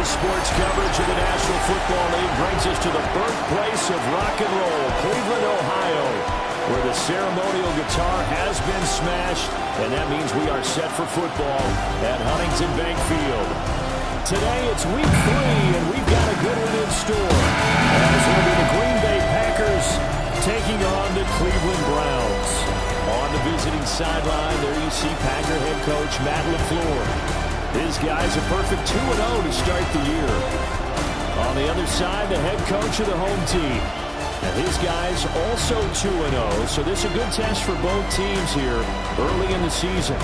Today's sports coverage of the National Football League brings us to the birthplace of rock and roll, Cleveland, Ohio, where the ceremonial guitar has been smashed, and that means we are set for football at Huntington Bank Field. Today it's week 3, and we've got a good one in store, as it'll be the Green Bay Packers taking on the Cleveland Browns. On the visiting sideline, there you see Packer head coach Matt LaFleur. His guys a perfect 2-0 to start the year. On the other side, the head coach of the home team. And his guys also 2-0, so this is a good test for both teams here early in the season.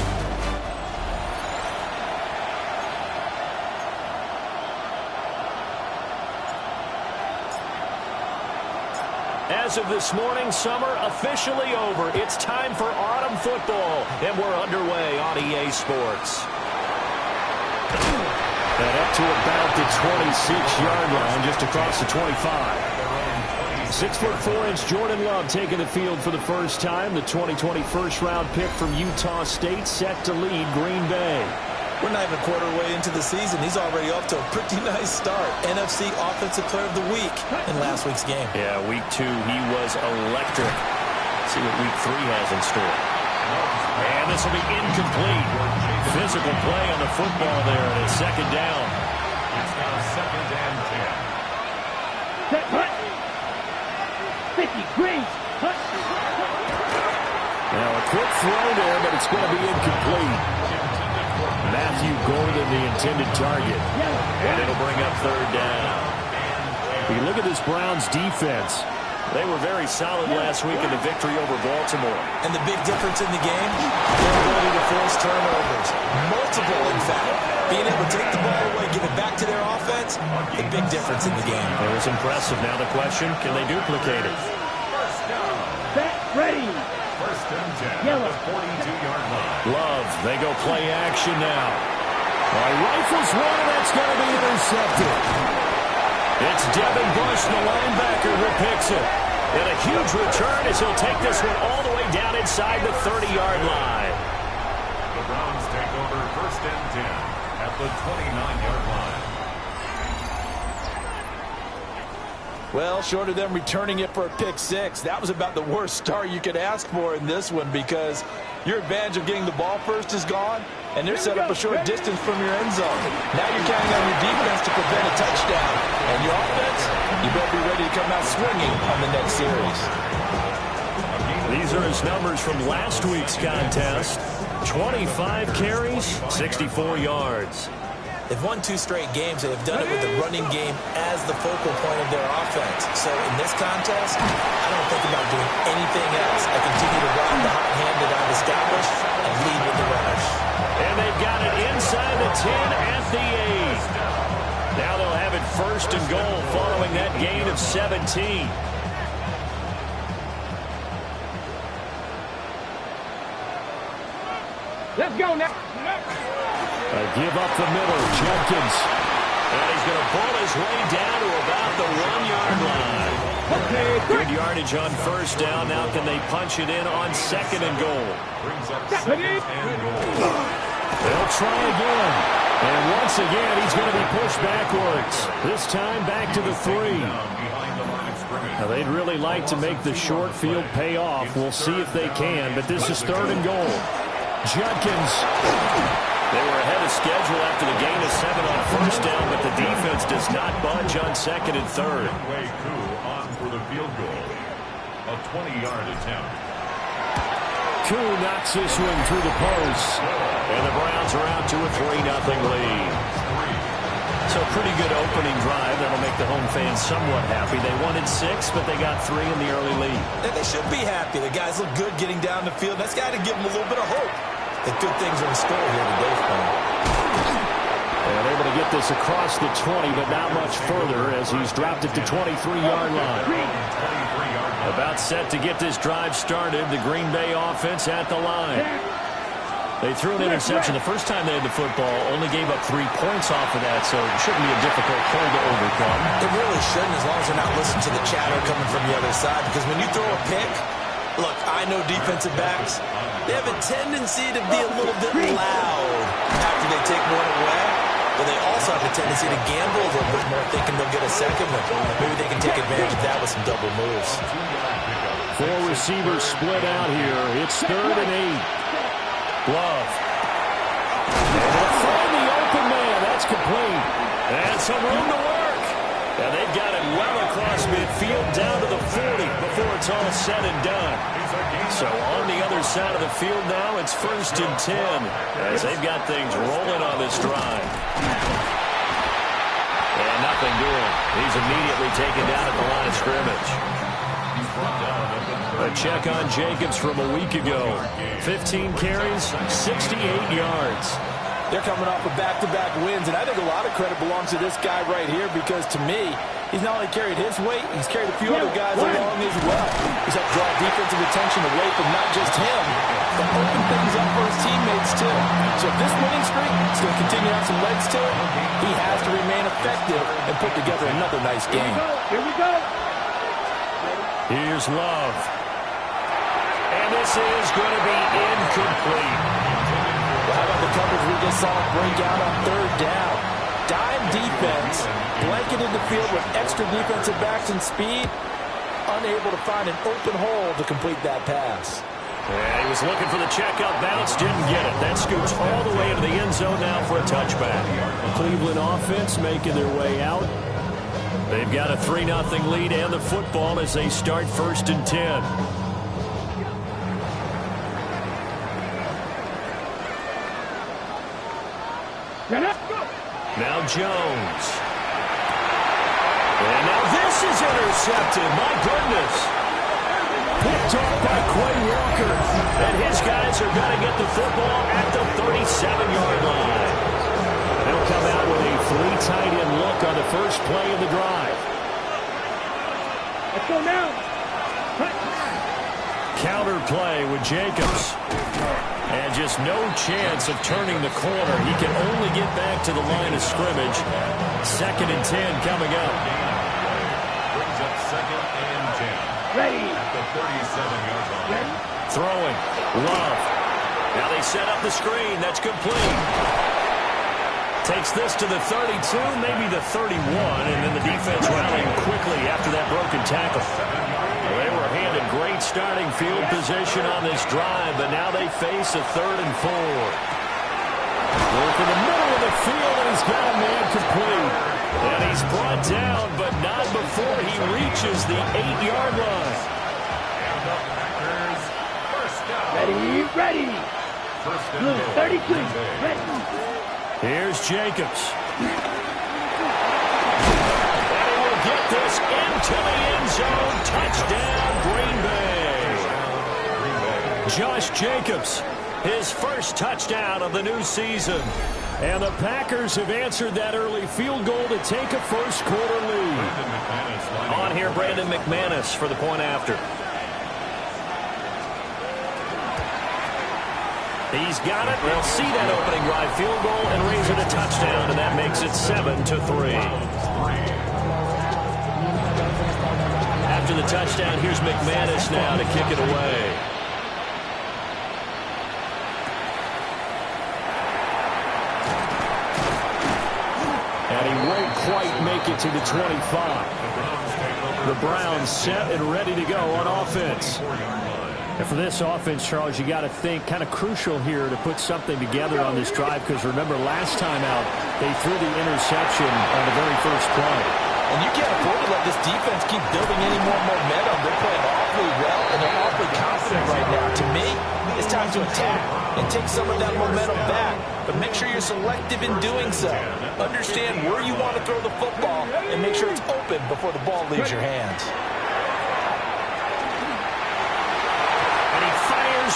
As of this morning, summer officially over. It's time for autumn football, and we're underway on EA Sports. And up to about the 26-yard line, just across the 25. 6'4" Jordan Love taking the field for the first time. The 2020 first-round pick from Utah State set to lead Green Bay. We're not even a quarter way into the season. He's already off to a pretty nice start. NFC Offensive Player of the Week in last week's game. Yeah, week 2, he was electric. Let's see what week 3 has in store. And this will be incomplete. Physical play on the football there, and it's second down. It's now 2nd and 10. 50, Green. Now a quick throw there, but it's going to be incomplete. Matthew Golden, the intended target. And it'll bring up 3rd down. You look at this Browns defense. They were very solid last week in the victory over Baltimore. And the big difference in the game, their ability to force turnovers. Multiple, in fact. Being able to take the ball away, give it back to their offense, the big difference in the game. It was impressive. Now the question, can they duplicate it? Back ready. 1st and 10 at the 42-yard line. Love, they go play action now. Rifles one, and that's going to be intercepted. It's Devin Bush, the linebacker, who picks it. And a huge return as he'll take this one all the way down inside the 30-yard line. The Browns take over 1st and 10 at the 29-yard line. Well, short of them returning it for a pick 6, that was about the worst start you could ask for in this one, because your advantage of getting the ball first is gone, and they're set up a short distance from your end zone. Now you're counting on your defense to prevent a touchdown. And your offense, you better be ready to come out swinging on the next series. These are his numbers from last week's contest. 25 carries, 64 yards. They've won 2 straight games. They have done it with the running game as the focal point of their offense. So in this contest, I don't think about doing anything else. I continue to ride the hot hand that I've established and lead with the runners. And they've got it inside the 10 at the 8. Now they'll have it 1st and goal following that gain of 17. Let's go now. A give up the middle, Jenkins. And he's going to pull his way down to about the 1-yard line. Good yardage on 1st down. Now can they punch it in on 2nd and goal? Brings up 2nd and goal. They'll try again. And once again, he's going to be pushed backwards. This time back to the 3. Now, they'd really like to make the short field pay off. We'll see if they can, but this is 3rd and goal. Jenkins. They were ahead of schedule after the gain of 7 on 1st down, but the defense does not budge on 2nd and 3rd. On for the field goal. A 20-yard attempt. Koo knocks this one through the post. And the Browns are out to a 3-0 lead. So pretty good opening drive. That'll make the home fans somewhat happy. They wanted 6, but they got 3 in the early lead. And they should be happy. The guys look good getting down the field. That's got to give them a little bit of hope that good things are in store here today for them. They're able to get this across the 20, but not much further as he's dropped it to 23-yard line. About set to get this drive started. The Green Bay offense at the line. They threw an interception the first time they had the football, only gave up 3 points off of that, so it shouldn't be a difficult play to overcome. It really shouldn't, as long as they're not listening to the chatter coming from the other side, because when you throw a pick, look, I know defensive backs, they have a tendency to be a little bit loud after they take one away. but they also have a tendency to gamble a little bit more, thinking they'll get a second one. Maybe they can take advantage of that with some double moves. 4 receivers split out here. It's 3rd and 8. Love. And they'll find the open man. That's complete. And some room to work. And they've got it well across midfield down to the 40 before it's all said and done. So on the other side of the field now, it's 1st and 10 as they've got things rolling on this drive. And nothing doing. He's immediately taken down at the line of scrimmage. A check on Jacobs from a week ago. 15 carries, 68 yards. They're coming off of back-to-back wins, and I think a lot of credit belongs to this guy right here because, to me, he's not only carried his weight, he's carried a few other guys along as well. He's helped draw defensive attention away from not just him, but open things up for his teammates, too. So if this winning streak is going to continue to have some legs to it, he has to remain effective and put together another nice game. Here we go. Here's Love. And this is going to be incomplete. Well, how about the coverage we just saw break out on 3rd down? Dime defense, blanketed the field with extra defensive backs and speed, unable to find an open hole to complete that pass. And he was looking for the checkup bounce, didn't get it. That scoots all the way into the end zone now for a touchback. Cleveland offense making their way out. They've got a 3-0 lead and the football as they start 1st and 10. Now Jones. And now this is intercepted. My goodness. Picked off by Quay Walker. And his guys are going to get the football at the 37-yard line. They'll come out with a 3 tight end look on the first play of the drive. Let's go now. Counter play with Jacobs. And just no chance of turning the corner. He can only get back to the line of scrimmage. 2nd and 10 coming up. Brings up 2nd and 10. Ready. At the 37-yard line. Ready. Throwing. Love. Now they set up the screen. That's complete. Takes this to the 32, maybe the 31, and then the defense rallying quickly after that broken tackle. Well, they were handed great starting field position on this drive, but now they face a 3rd and 4. Going for the middle of the field, and he's got a man complete. And he's brought down, but not before he reaches the 8-yard line. And the Packers first down. Ready. First and goal. 32. Ready. Here's Jacobs. And he will get this into the end zone. Touchdown, Green Bay. Josh Jacobs, his first touchdown of the new season. And the Packers have answered that early field goal to take a first-quarter lead. On here, Brandon McManus for the point after. He's got it. They'll see that opening drive field goal and raise it a touchdown, and that makes it 7-3. After the touchdown, here's McManus now to kick it away. And he won't quite make it to the 25. The Browns set and ready to go on offense. And for this offense, Charles, you got to think kind of crucial here to put something together on this drive because remember last time out they threw the interception on the very first play. And you can't afford to let this defense keep building any more momentum. They're playing awfully well, and they're awfully confident right now. To me, it's time to attack and take some of that momentum back. But make sure you're selective in doing so. Understand where you want to throw the football and make sure it's open before the ball leaves your hands.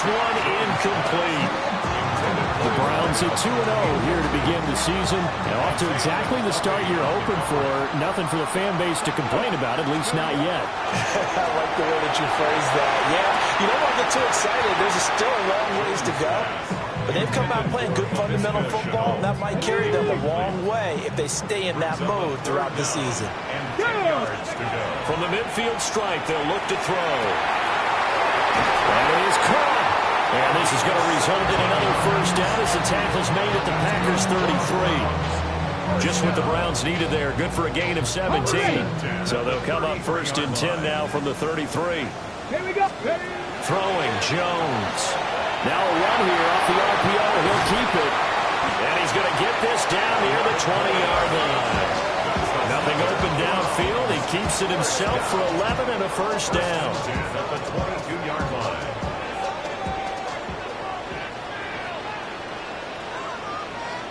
One incomplete. The Browns at 2-0 here to begin the season. And off to exactly the start you're hoping for. Nothing for the fan base to complain about, at least not yet. I like the way that you phrased that. Yeah, you don't want to get too excited. There's still a long ways to go. But they've come out playing good fundamental football, and that might carry them a long way if they stay in that mode throughout the season. And 10 yards to go. From the midfield stripe, they'll look to throw. And it is caught. And this is going to result in another first down as the tackle's made at the Packers' 33. Just what the Browns needed there. Good for a gain of 17. So they'll come up first and 10 now from the 33. Here we go. Throwing Jones. Now a run here off the RPO. He'll keep it. And he's going to get this down near the 20-yard line. Nothing open downfield. He keeps it himself for 11 and a first down. At the 22-yard line.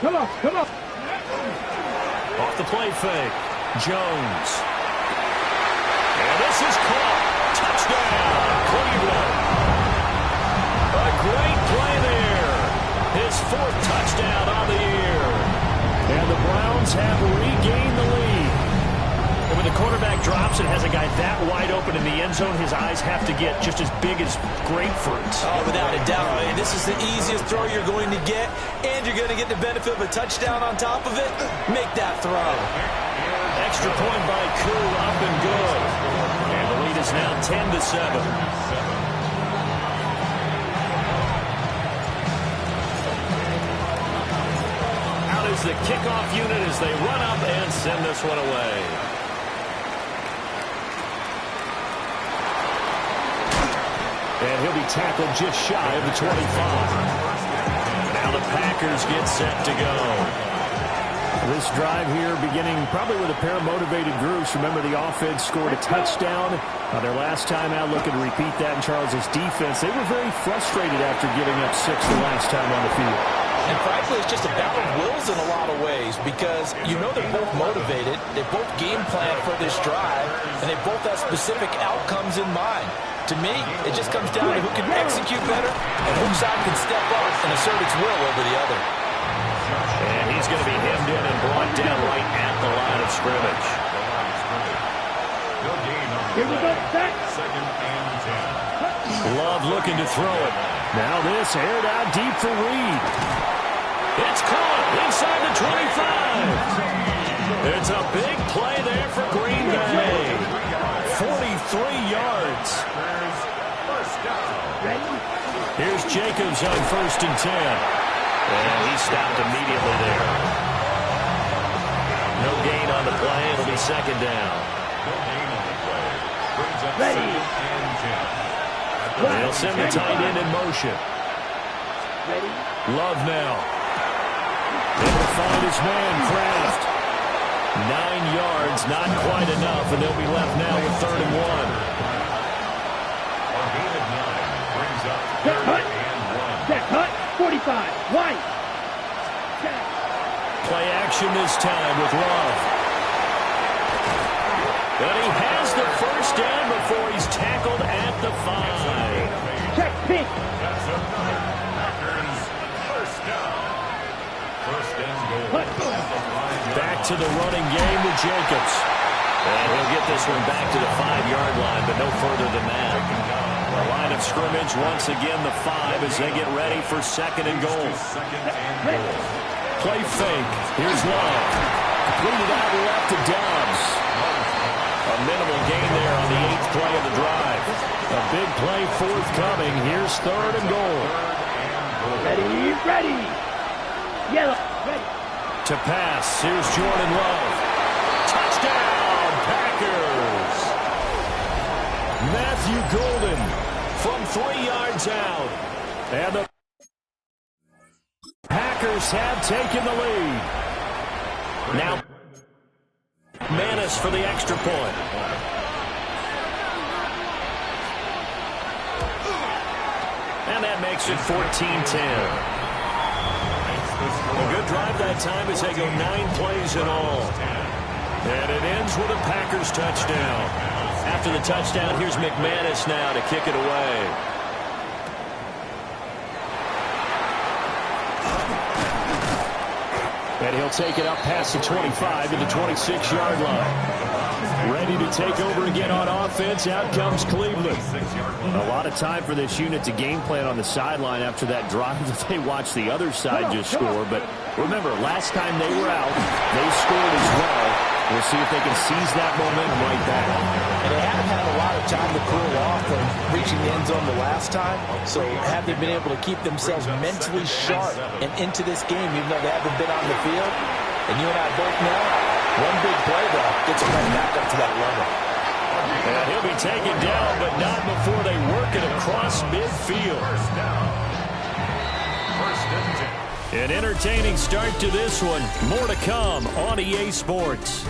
Come on, come on. Off the play fake. Jones. And this is caught. Touchdown, Cleveland. A great play there. His fourth touchdown on the year. And the Browns have regained the lead. And when the quarterback drops and has a guy that wide open in the end zone, his eyes have to get just as big as grapefruits. Oh, without a doubt. Man, this is the easiest throw you're going to get, and you're going to get the benefit of a touchdown on top of it. Make that throw. Extra point by Koo, up and good. And the lead is now 10-7. Out is the kickoff unit as they run up and send this one away. And he'll be tackled just shy of the 25. Now the Packers get set to go. This drive here beginning probably with a pair of motivated groups. Remember, the offense scored a touchdown their last time out. Looking to repeat that in Charles's defense. They were very frustrated after giving up 6 the last time on the field. And frankly, it's just a battle of wills in a lot of ways because you know they're both motivated. They both game plan for this drive, and they both have specific outcomes in mind. To me, it just comes down to who can execute better and which side can step up and assert its will over the other. And he's going to be hemmed in and brought down right at the line of scrimmage. Here we go. Set. Second and 10. Love looking to throw it. Now this aired out deep for Reed. It's caught inside the 25. It's a big play there for Green Bay. 43 yards. Here's Jacobs on first and 10. And he stopped immediately there. No gain on the play. It'll be second down. No gain on the play. Brings up Ready. second and 10. They'll send the tight end in motion. Ready. Love now. Able to find his man, Kraft. 9 yards, not quite enough, and they'll be left now with 3rd and 1. A gain of 9 brings up Set, 3rd cut. and 1. Set, cut. 45. White. Set. Play action this time with Love. But he has the first down before he's tackled at the 5. Check, pink. That's a Packers first down. First and goal. Cut. Back to the running game with Jacobs. And he'll get this one back to the 5-yard line, but no further than that. The line of scrimmage, once again, the 5 as they get ready for second and goal. Second and goal. Play fake. Here's Love. Completed out left to Dobbs. A minimal gain there on the 8th play of the drive. A big play forthcoming. Here's 3rd and goal. Ready, ready. Yellow. Ready. To pass. Here's Jordan Love. Touchdown, Packers. Matthew Golden from 3 yards out. And the Packers have taken the lead. Now, Manis for the extra point. And that makes it 14-10. A good drive that time as they go 9 plays in all. And it ends with a Packers touchdown. After the touchdown, here's McManus now to kick it away. And he'll take it up past the 25 to the 26-yard line. Ready to take over again on offense. Out comes Cleveland. A lot of time for this unit to game plan on the sideline after that drive that they watched the other side just score. But remember, last time they were out, they scored as well. We'll see if they can seize that momentum right back. And they haven't had a lot of time to cool off from reaching the end zone the last time. So have they been able to keep themselves mentally sharp and into this game, even though they haven't been on the field? And you and I both know one big play, though, gets him right back up to that level. And he'll be taken down, but not before they work it across midfield. First down. First and 10. An entertaining start to this one. More to come on EA Sports.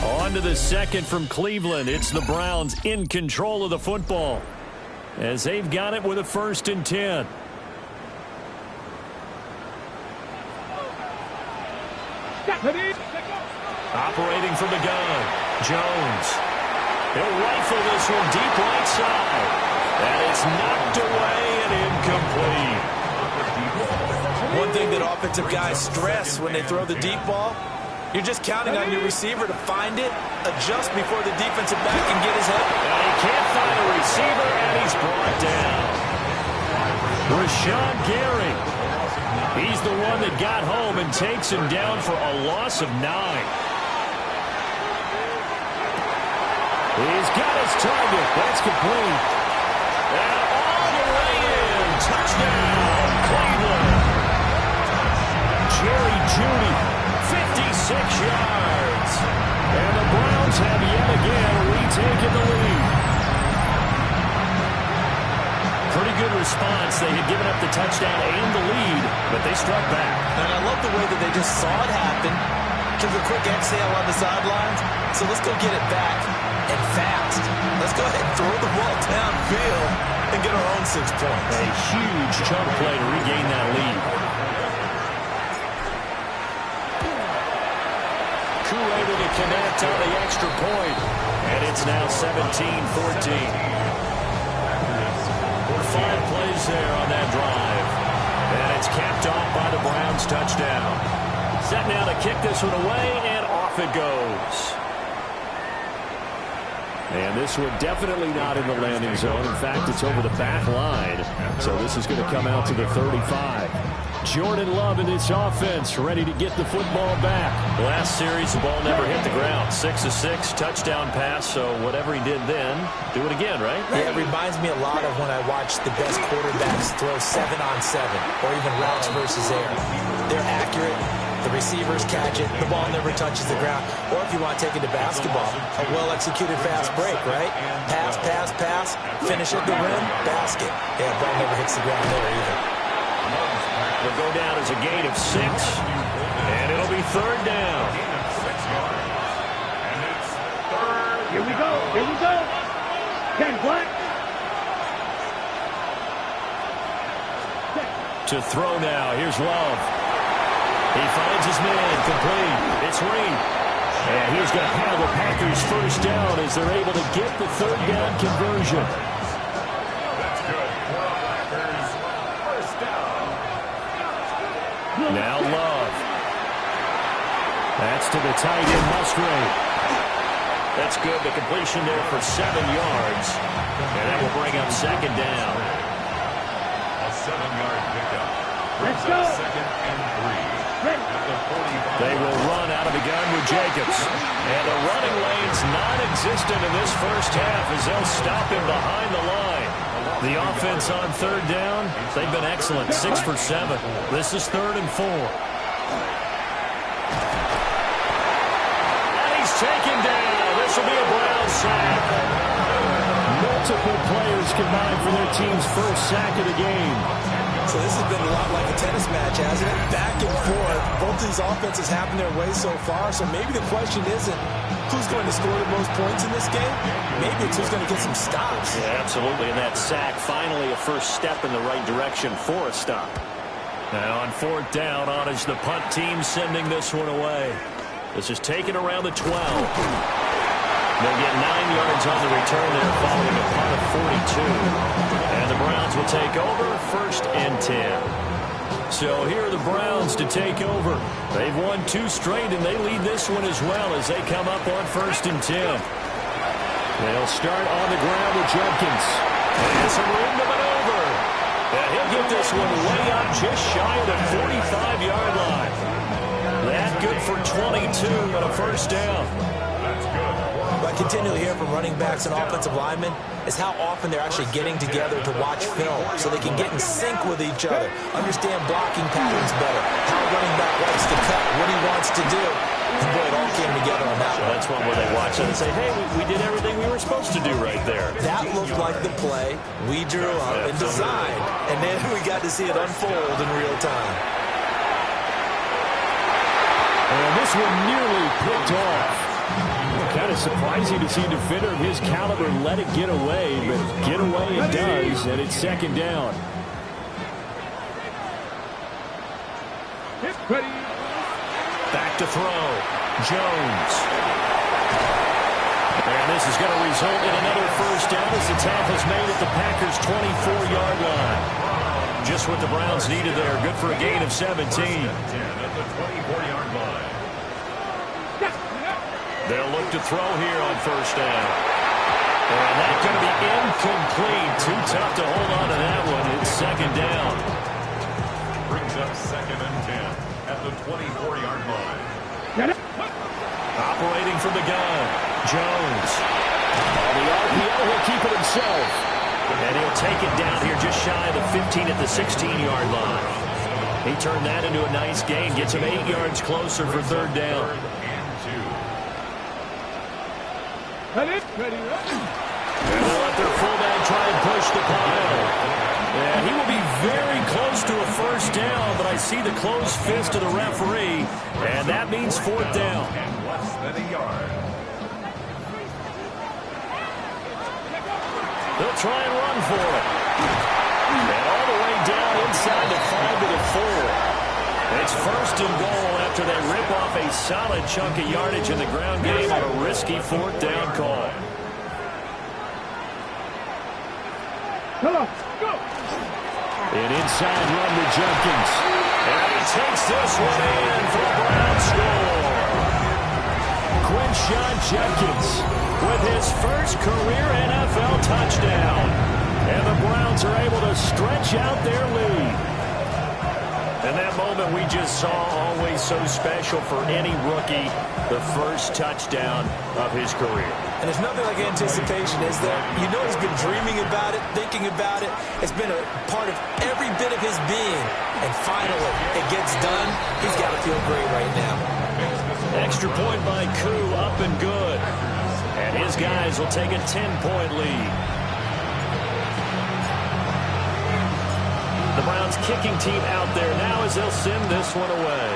On to the second from Cleveland. It's the Browns in control of the football as they've got it with a 1st and 10. Operating from the gun, Jones. He'll rifle this one deep right side. And it's knocked away and incomplete. One thing that offensive guys stress when they throw the deep ball, you're just counting on your receiver to find it, adjust before the defensive back can get his head. And he can't find a receiver, and he's brought down. Rashawn Gary. He's the one that got home and takes him down for a loss of 9. He's got his target. That's complete. And all the way in. Touchdown, Cleveland. Jerry Jeudy, 56 yards. And the Browns have yet again retaken the lead. Pretty good response. They had given up the touchdown and the lead, but they struck back. And I love the way that they just saw it happen, took a quick exhale on the sidelines. So let's go get it back, and fast. Let's go ahead and throw the ball downfield and get our own 6 points. A huge chunk play to regain that lead. Able to connect on the extra point, and it's now 17-14. 5 plays there on that drive, and it's capped off by the Browns touchdown. Set now to kick this one away, and off it goes. And this one definitely not in the landing zone. In fact, it's over the back line, so this is going to come out to the 35. Jordan Love in this offense, ready to get the football back. Last series, the ball never hit the ground. 6 of 6, touchdown pass, so whatever he did then, do it again, right? Yeah, it reminds me a lot of when I watch the best quarterbacks throw 7-on-7, or even routes versus air. They're accurate, the receivers catch it, the ball never touches the ground. Or if you want to take it to basketball, a well-executed fast break, right? Pass, pass, pass, finish at the rim, basket. Yeah, ball never hits the ground there either. It'll go down as a gain of 6, and it'll be 3rd down. Here we go. Here we go. 10 black. To throw now. Here's Love. He finds his man. Complete. It's Reed. And he's going to have the Packers 1st down as they're able to get the 3rd down conversion. Now Love. That's to the tight end, Musgrave. That's good. The completion there for 7 yards. And that will bring up 2nd down. A 7-yard pickup. Let's go. 2nd and 3. At the 45. They will run out of the gun with Jacobs. And the running lane's non-existent in this first half as they'll stop him behind the line. The offense on 3rd down, they've been excellent. 6 for 7. This is 3rd and 4. And he's taken down. This will be a Brown sack. Multiple players combined for their team's 1st sack of the game. So this has been a lot like a tennis match, hasn't it? Back and forth. Both these offenses happen their way so far. So maybe the question isn't who's going to score the most points in this game. Maybe it's who's going to get some stops. Yeah, absolutely. And that sack, finally a first step in the right direction for a stop. Now on 4th down, on is the punt team sending this one away. This is taken around the 12. They'll get 9 yards on the return there following a punt of 42. And the Browns will take over 1st and 10. So here are the Browns to take over. They've won 2 straight, and they lead this one as well as they come up on 1st and 10. They'll start on the ground with Jenkins. And some room to maneuver. And he'll get this one way up just shy of the 45-yard line. That good for 22 and a first down. That's good. What I continually hear from running backs and offensive linemen is how often they're actually getting together to watch film so they can get in sync with each other, understand blocking patterns better, how a running back likes to cut, what he wants to do. And boy, it all came together on that So one. that's one where they watch it and say, hey, we did everything we were supposed to do right there. That looked like the play we drew up and designed, and then we got to see it unfold in real time. And this one nearly picked off. Kind of surprising to see a defender of his caliber let it get away, but get away it does, and it's second down. Back to throw. Jones. And this is going to result in another first down as the tackle is made at the Packers' 24-yard line. Just what the Browns needed there. Good for a gain of 17. At the 24-yard line. They'll look to throw here on first down. And that's going to be incomplete. Too tough to hold on to that one. It's second down. Brings up 2nd and 10 at the 24-yard line. Operating from the gun. Jones. On the RPO, he'll keep it himself. And he'll take it down here just shy of the 15 at the 16-yard line. He turned that into a nice gain. Gets him 8 yards closer for third down. And they'll let their fullback try and push the pile. And he will be very close to a first down, but I see the closed fist of the referee, and that means fourth down. And less than a yard. They'll try and run for it. And all the way down inside the 5 to the 4. It's first and goal after they rip off a solid chunk of yardage in the ground game on a risky fourth down call. An inside run to Jenkins. And he takes this one in for a Brown score. Quinshon Jenkins with his first career NFL touchdown. And the Browns are able to stretch out their lead. And that moment we just saw, always so special for any rookie, the first touchdown of his career. And there's nothing like anticipation, is there? You know he's been dreaming about it, thinking about it. It's been a part of every bit of his being. And finally, it gets done. He's got to feel great right now. Extra point by Koo, up and good. And his guys will take a 10-point lead. The Browns kicking team out there now as they'll send this one away.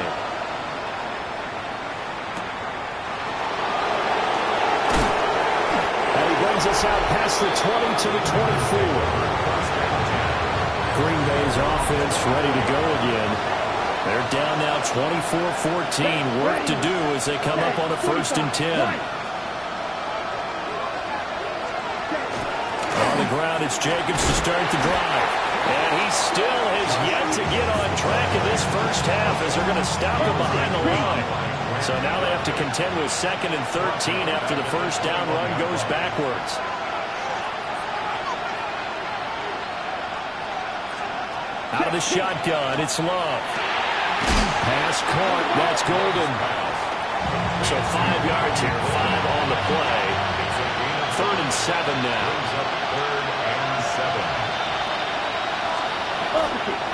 And he brings us out past the 20 to the 24. Green Bay's offense ready to go again. They're down now 24-14. Work to do as they come up on a 1st and 10. On the ground, it's Jacobs to start the drive. And he still has yet to get on track in this first half as they're going to stop him behind the line. So now they have to contend with 2nd and 13 after the first down run goes backwards. Out of the shotgun, it's Love. Pass caught, that's Golden. So 5 yards here, 5 on the play. 3rd and 7 now.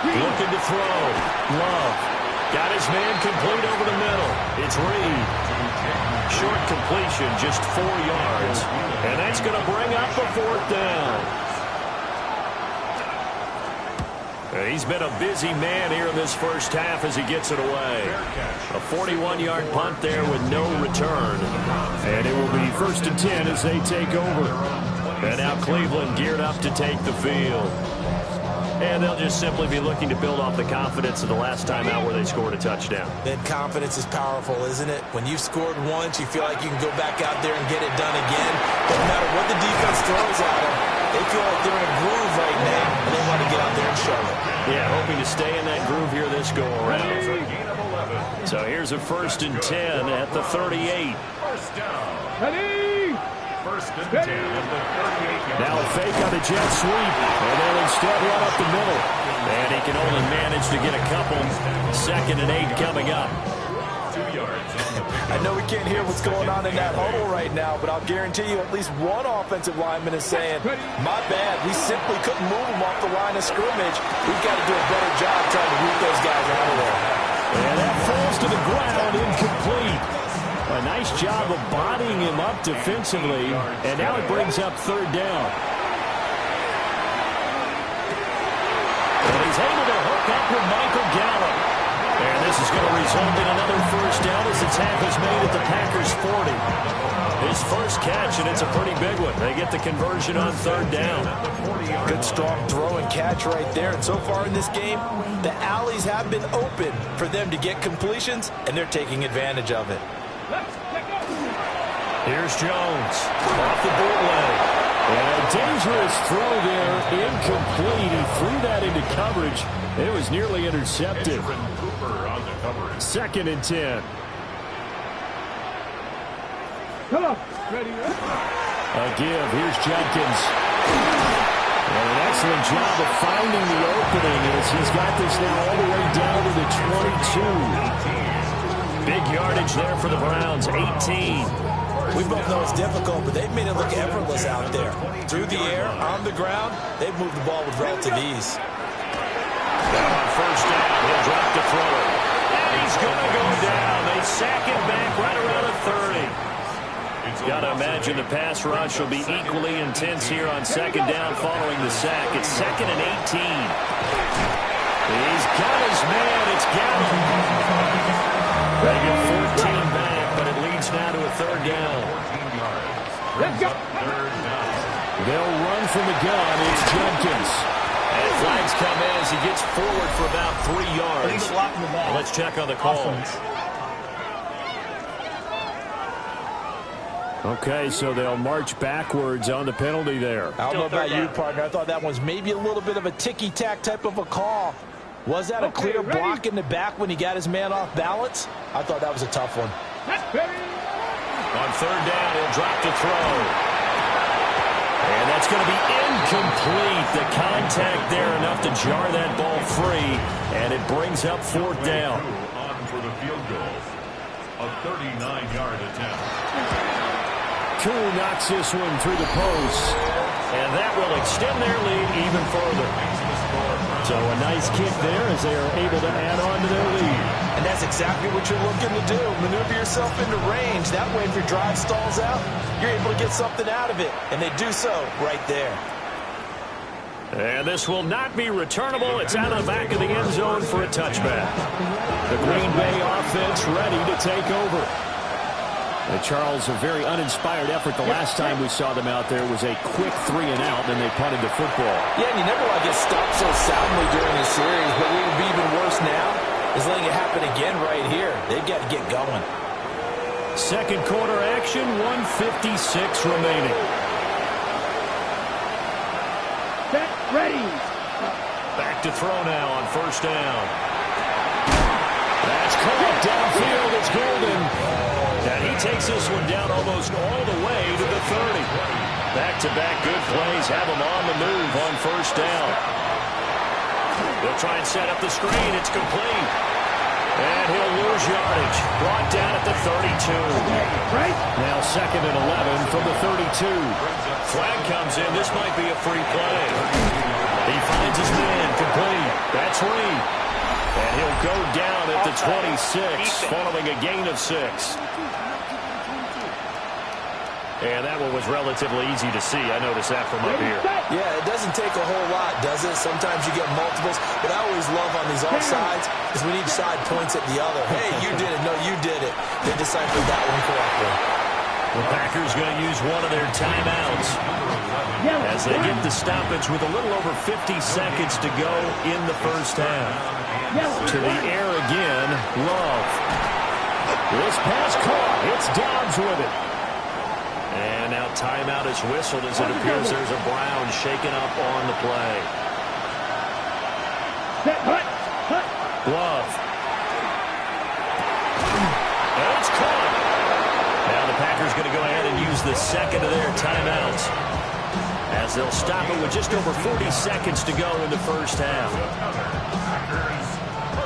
Looking to throw. Love. Got his man complete over the middle. It's Reed. Short completion, just 4 yards. And that's going to bring up a 4th down. He's been a busy man here in this first half as he gets it away. A 41-yard punt there with no return. And it will be 1st and 10 as they take over. And now Cleveland geared up to take the field. And they'll just simply be looking to build off the confidence of the last time out where they scored a touchdown. That confidence is powerful, isn't it? When you've scored once, you feel like you can go back out there and get it done again. But no matter what the defense throws at them, they feel like they're in a groove right now, and they want to get out there and show it. Yeah, hoping to stay in that groove here this go-around. So here's a 1st and 10 at the 38. First down. First and 10 at the 38-yard line. Now a fake on the jet sweep, and they'll instead run up the middle. And he can only manage to get a couple. 2nd and 8 coming up. 2 yards on the pickup. I know we can't hear what's going on in that huddle right now, but I'll guarantee you at least one offensive lineman is saying, my bad, we simply couldn't move them off the line of scrimmage. We've got to do a better job trying to root those guys out of there. And that falls to the ground, incomplete. A nice job of bodying him up defensively, and now it brings up 3rd down. And he's able to hook up with Michael Gallup. And this is going to result in another 1st down as the tackle is made at the Packers' 40. His first catch, and it's a pretty big one. They get the conversion on 3rd down. Good, strong throw and catch right there. And so far in this game, the alleys have been open for them to get completions, and they're taking advantage of it. Here's Jones off the bootleg. And a dangerous throw there, incomplete. He threw that into coverage. It was nearly intercepted. Cooper on the coverage. 2nd and 10. Come on. Ready. A give. Here's Jenkins. And an excellent job of finding the opening as he's got this now all the way down to the 22. Big yardage there for the Browns, 18. We both know it's difficult, but they've made it look effortless out there. Through the air, on the ground, they've moved the ball with relative ease. Now on 1st down, he'll drop the throw. And he's going to go down. They sack him back right around the 30. Got to imagine the pass rush will be equally intense here on 2nd down following the sack. It's 2nd and 18. He's got his man. It's Gallup. They get 14 back, but it leads now to a 3rd down. Let's go. They'll run from the gun. It's Jenkins. And flags come in as he gets forward for about 3 yards. Let's check on the call. Okay, so they'll march backwards on the penalty there. I don't know about you, partner. I thought that was maybe a little bit of a ticky-tack type of a call. Was that a clear block in the back when he got his man off balance? I thought that was a tough one. On 3rd down, he'll drop the throw. And that's going to be incomplete. The contact there enough to jar that ball free. And it brings up 4th down. On for the field goal. A 39-yard attempt. Koo knocks this one through the post. And that will extend their lead even further. So a nice kick there as they are able to add on to their lead. And that's exactly what you're looking to do. Maneuver yourself into range. That way, if your drive stalls out, you're able to get something out of it. And they do so right there. And this will not be returnable. It's out of the back of the end zone for a touchback. The Green Bay offense ready to take over. Charles, a very uninspired effort. The last time we saw them out there was a quick 3 and out, and they punted the football. Yeah, and you never want to get stopped so soundly during the series, but what would be even worse now is letting it happen again right here. They've got to get going. 2nd quarter action, 1:56 remaining. Set, ready. Back to throw now on 1st down. That's caught downfield. It's Golden. And he takes this one down almost all the way to the 30. Back-to-back good plays have him on the move on 1st down. They'll try and set up the screen. It's complete. And he'll lose yardage. Brought down at the 32. Right. Now 2nd and 11 from the 32. Flag comes in. This might be a free play. He finds his man. Complete. That's Reed. And he'll go down at the 26 following a gain of 6. And that one was relatively easy to see. I noticed that from up here. Yeah, it doesn't take a whole lot, does it? Sometimes you get multiples. But I always love on these offsides is when each side points at the other. Hey, you did it. No, you did it. They deciphered that one correctly. The Packers going to use one of their timeouts as they get the stoppage with a little over 50 seconds to go in the 1st half. To the air again, Love. This pass caught. It's Dobbs with it. And now timeout is whistled as it appears there's a Brown shaken up on the play. Love. And it's caught. Now the Packers going to go ahead and use the the second of their timeouts, as they'll stop it with just over 40 seconds to go in the first half.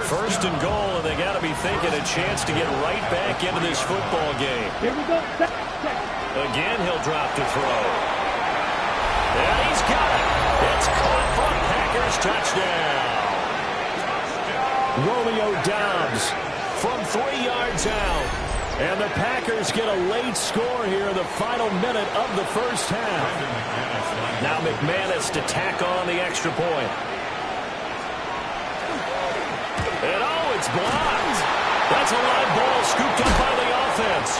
First and goal, and they got to be thinking a chance to get right back into this football game. Here we go. Again, he'll drop to throw. And he's got it. It's caught for a Packers touchdown. Romeo Doubs from 3 yards out. And the Packers get a late score here in the final minute of the first half. Now McManus to tack on the extra point. And oh, it's blocked. That's a live ball scooped up by the offense.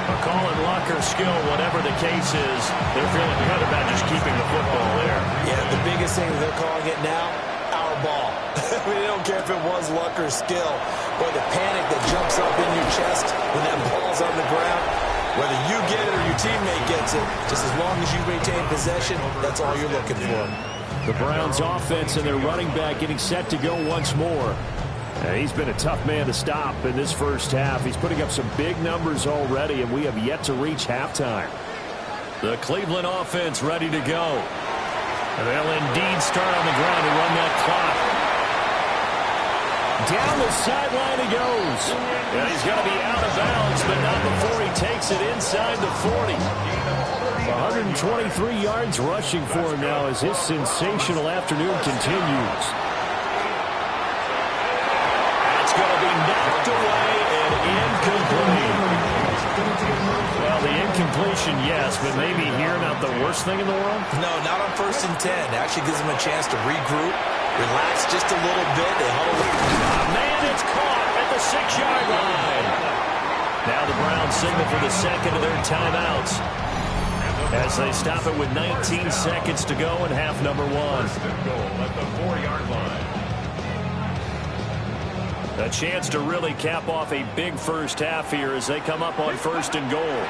McCall luck or skill, whatever the case is, they're feeling good about just keeping the football there. Yeah, the biggest thing that they're calling it now, our ball. I mean, they don't care if it was luck or skill, or the panic that jumps up in your chest when that ball's on the ground. Whether you get it or your teammate gets it, just as long as you maintain possession, that's all you're looking for. The Browns offense and their running back getting set to go once more. He's been a tough man to stop in this first half. He's putting up some big numbers already, and we have yet to reach halftime. The Cleveland offense ready to go. They'll indeed start on the ground and run that clock. Down the sideline he goes. And he's going to be out of bounds, but not before he takes it inside the 40. 123 yards rushing for him now as his sensational afternoon continues. That's going to be knocked away and incomplete. Well, the incompletion, yes, but maybe here not the worst thing in the world? No, not on 1st and 10. It actually gives them a chance to regroup, relax just a little bit. They huddle. Man, it's caught at the 6-yard line. Now the Browns signal for the second of their timeouts as they stop it with 19 seconds to go in half number 1. First and goal at the 4-yard line. A chance to really cap off a big first half here as they come up on 1st and goal.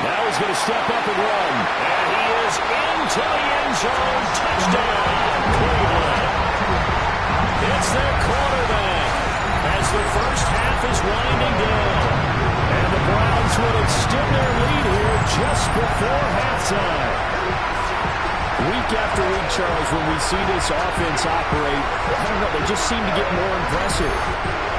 Now he's going to step up and run. And he is into the end zone. Touchdown, Cleveland. It's their quarterback as the first half is winding down. And the Browns will extend their lead here just before halftime. Week after week, Charles, when we see this offense operate, I don't know, they just seem to get more impressive.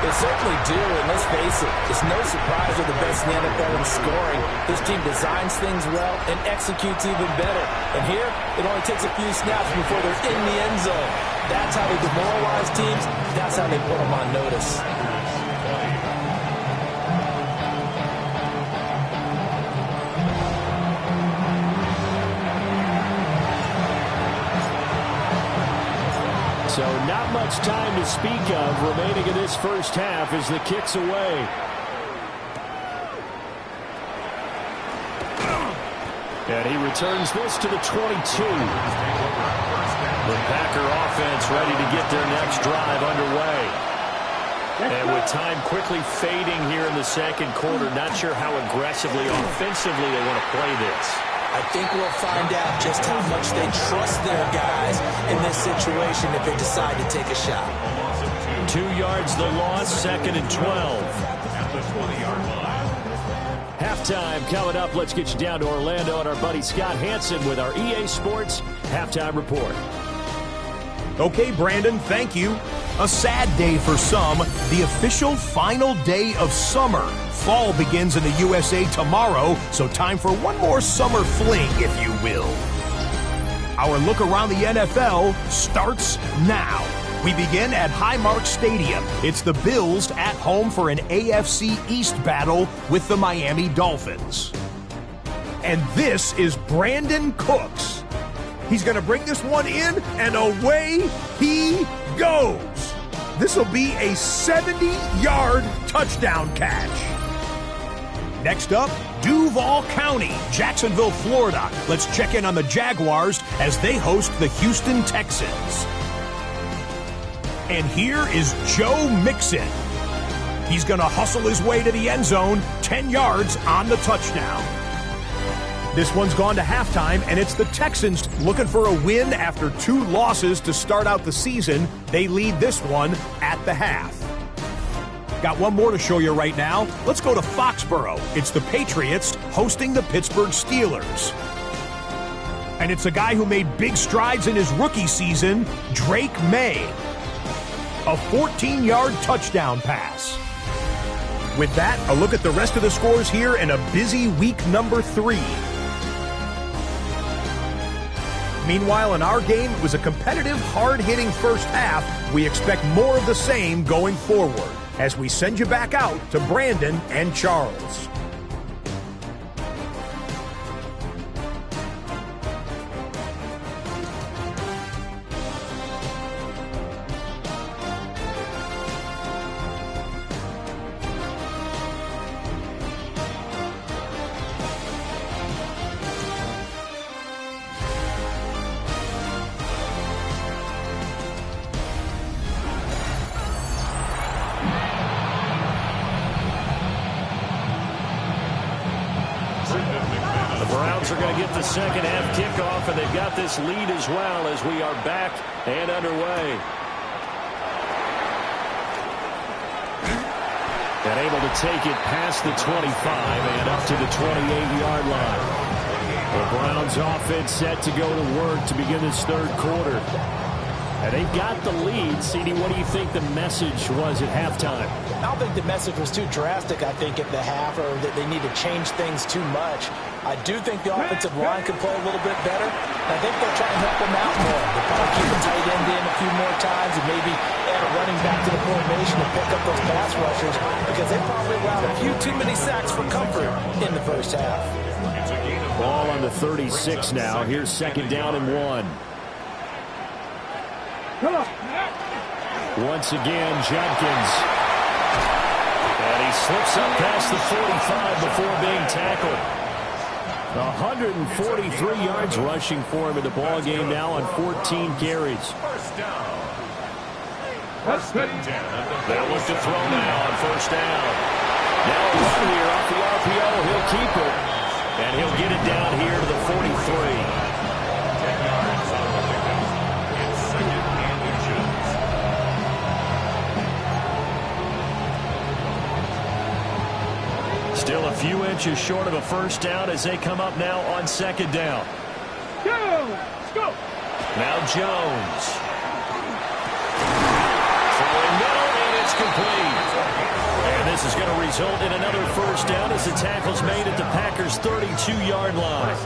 They certainly do, and let's face it, it's no surprise they're the best in the NFL in scoring. This team designs things well and executes even better. And here, it only takes a few snaps before they're in the end zone. That's how they demoralize teams. That's how they put them on notice. So not much time to speak of remaining in this first half as the kick's away. And he returns this to the 22. The Packer offense ready to get their next drive underway. And with time quickly fading here in the second quarter, not sure how aggressively offensively they want to play this. I think we'll find out just how much they trust their guys in this situation if they decide to take a shot. 2 yards the loss, 2nd and 12. At the 20-yard line. Halftime coming up. Let's get you down to Orlando and our buddy Scott Hansen with our EA Sports Halftime Report. Okay, Brandon, thank you. A sad day for some, the official final day of summer. Fall begins in the USA tomorrow, so time for one more summer fling, if you will. Our look around the NFL starts now. We begin at Highmark Stadium. It's the Bills at home for an AFC East battle with the Miami Dolphins. And this is Brandon Cooks. He's going to bring this one in, and away he goes. This will be a 70-yard touchdown catch. Next up, Duval County, Jacksonville, Florida. Let's check in on the Jaguars as they host the Houston Texans. And here is Joe Mixon. He's going to hustle his way to the end zone, 10 yards on the touchdown. This one's gone to halftime, and it's the Texans looking for a win after 2 losses to start out the season. They lead this one at the half. Got one more to show you right now. Let's go to Foxborough. It's the Patriots hosting the Pittsburgh Steelers. And it's a guy who made big strides in his rookie season, Drake May. A 14-yard touchdown pass. With that, a look at the rest of the scores here in a busy week number 3. Meanwhile, in our game, it was a competitive, hard-hitting first half. We expect more of the same going forward as we send you back out to Brandon and Charles. Are going to get the second half kickoff, and they've got this lead as well as we are back and underway. And able to take it past the 25 and up to the 28-yard line. The Browns offense set to go to work to begin this third quarter. And they've got the lead. CD, what do you think the message was at halftime? I don't think the message was too drastic, I think, at the half, or that they need to change things too much. I do think the offensive line could play a little bit better. I think they'll try and help them out more. They'll probably keep a tight end in a few more times and maybe add a running back to the formation to pick up those pass rushers, because they probably allowed a few too many sacks for comfort in the first half. Ball on the 36 now. Here's second down and 1. Once again, Jenkins. And he slips up past the 45 before being tackled. 143 yards rushing for him in the ball game now on 14 carries. They'll look to throw now on first down. Now a run here off the RPO. He'll keep it. And he'll get it down here to the 43. Still a few inches short of a first down as they come up now on second down. Let's go. Now Jones. Throwing middle, and it's complete. And this is going to result in another first down as the tackle's made at the Packers' 32-yard line.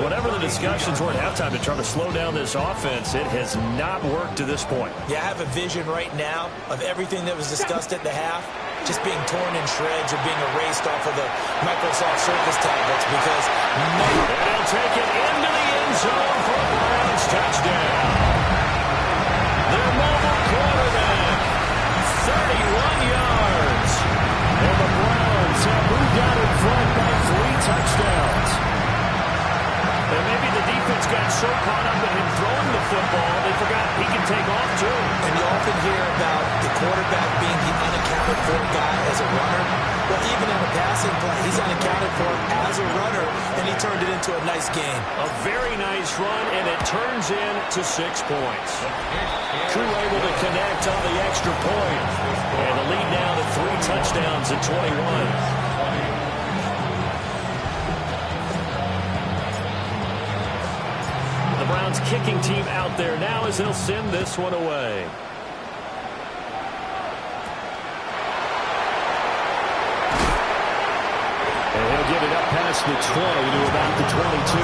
Whatever the discussions were at halftime to try to slow down this offense, it has not worked to this point. Yeah, I have a vision right now of everything that was discussed at the half just being torn in shreds or being erased off of the Microsoft Surface tablets, because and they'll take it into the end zone for a Browns touchdown. Their mobile quarterback, 31 yards. And the Browns have moved out in front by 3 touchdowns. And maybe the defense got so caught up in him throwing the football, they forgot he can take off too. And you often hear about the quarterback being the unaccounted for guy as a runner. Well, even in the passing play, he's unaccounted for as a runner, and he turned it into a nice game. A very nice run, and it turns into 6 points. Crew able to connect on the extra point. And the lead now to 3 touchdowns at 21. Browns kicking team out there now as they'll send this one away. And he'll get it up past the 20 to about the 22.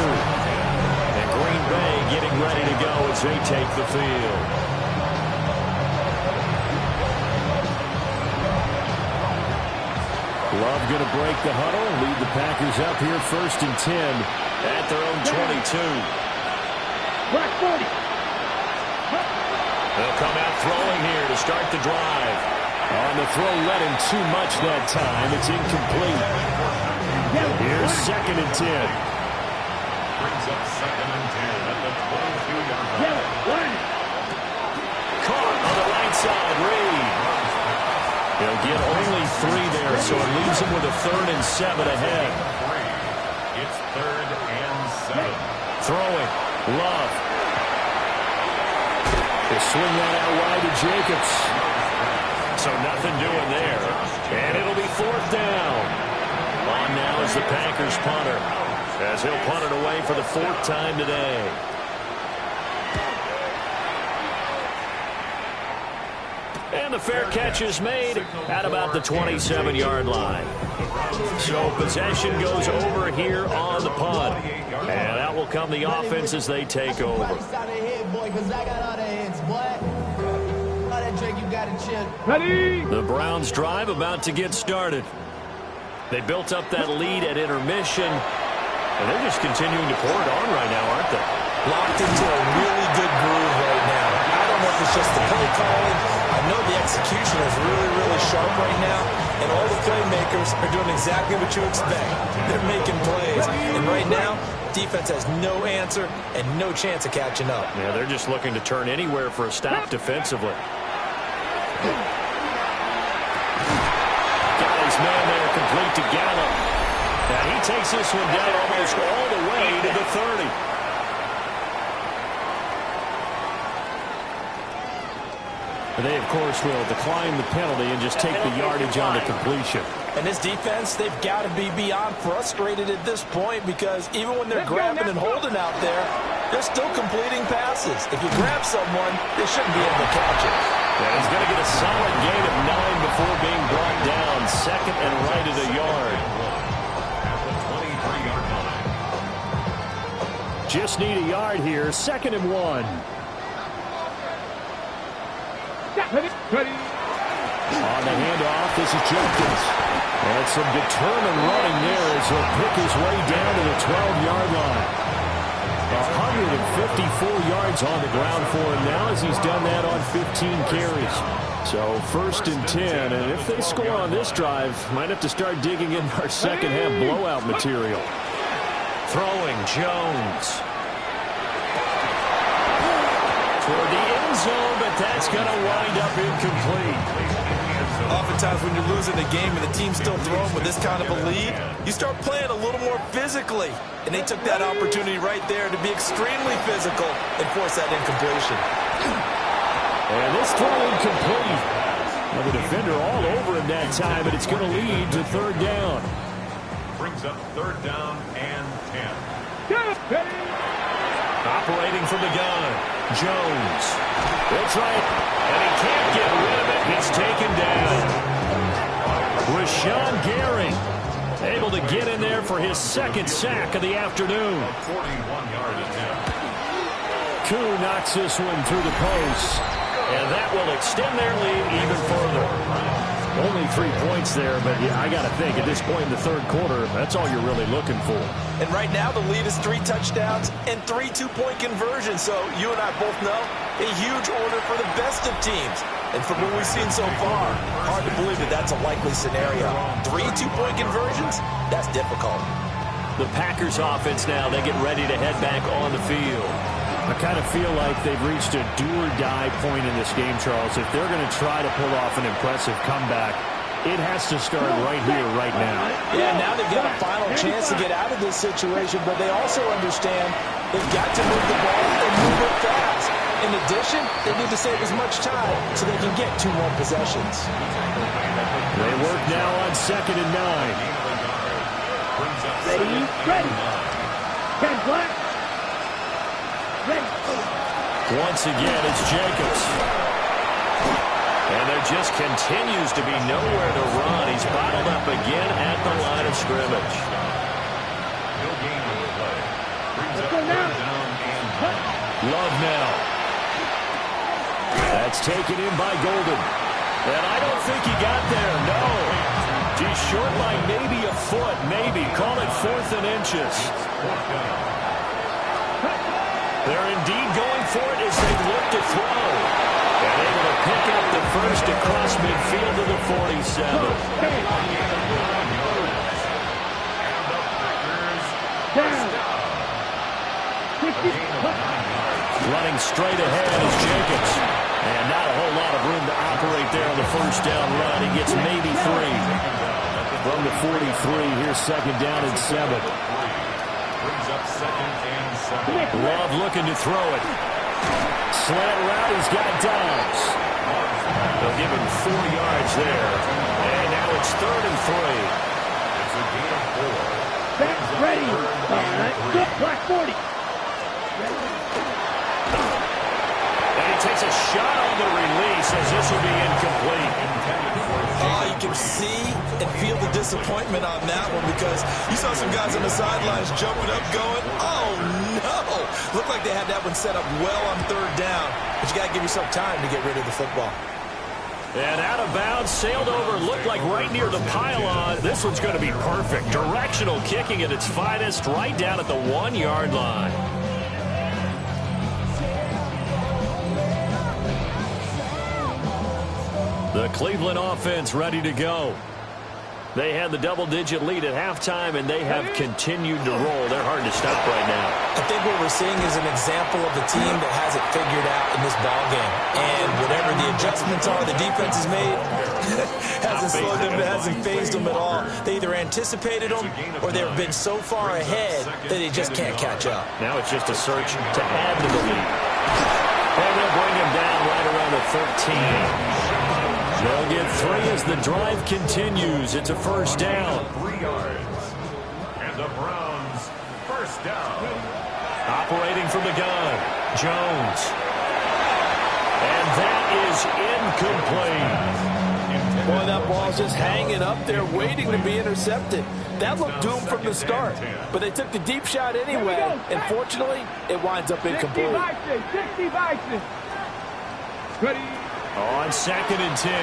And Green Bay getting ready to go as they take the field. Love going to break the huddle, lead the Packers up here 1st and 10 at their own 22. They'll come out throwing here to start the drive. On the throw, led him too much that time. It's incomplete. Here's 2nd and 10. Brings up 2nd and 10 at the 22-yard line. Caught on the right side, Reed. He'll get only 3 there, so it leaves him with a 3rd and 7 ahead. It's 3rd and 7. Throwing. Love. They swing that out wide to Jacobs. So nothing doing there. And it'll be fourth down. On now is the Packers punter, as he'll punt it away for the fourth time today. And the fair catch is made at about the 27-yard line. So possession goes over here on the punt. And out will come the offense as they take over. Ready? The Browns drive about to get started. They built up that lead at intermission, and they're just continuing to pour it on right now, aren't they? Locked into a really good groove right now. I don't know if it's just the play calling. I know the execution is really, really sharp right now, and all the playmakers are doing exactly what you expect. They're making plays, and right now, defense has no answer and no chance of catching up. Yeah, they're just looking to turn anywhere for a stop defensively. Got his man there, complete to Gallup. And he takes this one down almost all the way to the 30. They, of course, will decline the penalty and just take the yardage on the completion. And this defense, they've got to be beyond frustrated at this point, because even when they're grabbing and holding out there, they're still completing passes. If you grab someone, they shouldn't be able to catch it. And he's going to get a solid gain of 9 before being brought down. Second and right at a yard. At the 23-yard line. Just need a yard here. Second and 1. Ready? On the handoff, this is Jenkins. And some determined running there as he'll pick his way down to the 12-yard line. 154 yards on the ground for him now, as he's done that on 15 carries. So first and 10, and if they score on this drive, might have to start digging in our second half blowout material. Throwing Jones. Toward the end zone, but that's going to wind up incomplete. Oftentimes when you're losing a game and the team's still throwing with this kind of a lead, you start playing a little more physically. And they took that opportunity right there to be extremely physical and force that incompletion. And this throw incomplete. Well, the defender all over him that time, but it's going to lead to third down. Brings up third down and 10. Operating from the gun, Jones. They'll try it, and he can't get rid of it. He's taken down. Rashawn Gary able to get in there for his second sack of the afternoon. 41-yard attempt. Koo knocks this one through the post, and that will extend their lead even further. Only 3 points there, but yeah, I got to think at this point in the third quarter, that's all you're really looking for. And right now the lead is 3 touchdowns and 3 two-point conversions. So you and I both know a huge order for the best of teams. And from what we've seen so far, hard to believe that that's a likely scenario. 3 two-point conversions? That's difficult. The Packers offense now, they get ready to head back on the field. I kind of feel like they've reached a do-or-die point in this game, Charles. If they're going to try to pull off an impressive comeback, it has to start right here, right now. Yeah, now they've got a final chance to get out of this situation, but they also understand they've got to move the ball and move it fast. In addition, they need to save as much time so they can get 2 more possessions. They work now on second and 9. Ready? Ready. 10 black. Ready. Once again, it's Jacobs. And there just continues to be nowhere to run. He's bottled up again at the line of scrimmage. No gain on the play. Brings up third down and 9. Love now. That's taken in by Golden. And I don't think he got there, no. He's short by maybe a foot, maybe. Call it 4th and inches. They're indeed going for it as they look to throw. And able to pick up the first across midfield to the 47. Running straight ahead is Jacobs. And not a whole lot of room to operate there on the first down run. He gets maybe 3. From the 43, here's second down and 7. Brings up second and 7. Love looking to throw it. Slant route, he's got Dobbs. They'll give him 4 yards there. And now it's 3rd and 3. It's a gain of 4. Back ready. All right. Good. Black 40. And he takes a shot on the release as this will be incomplete. Oh, you can see and feel the disappointment on that one because you saw some guys on the sidelines jumping up going, oh, no. Looked like they had that one set up well on 3rd down, but you got to give yourself time to get rid of the football. And out of bounds, sailed over, looked like right near the pylon. This one's going to be perfect. Directional kicking at its finest, right down at the 1-yard line. The Cleveland offense ready to go. They had the double-digit lead at halftime, and they have continued to roll. They're hard to stop right now. I think what we're seeing is an example of a team that has it figured out in this ballgame. And whatever the adjustments are the defense has made, hasn't slowed them, it hasn't phased them at all. They either anticipated them or they've been so far ahead that they just can't catch up. Now it's just a search to add to the lead. And they'll bring him down right around the 13. They'll get 3 as the drive continues. It's a 1st down. 3 yards. And the Browns, 1st down. Operating from the gun, Jones. And that is incomplete. Boy, that ball's just hanging up there waiting to be intercepted. That looked doomed from the start, but they took the deep shot anyway, and fortunately, it winds up incomplete. 60 Bison. Ready. On 2nd and 10,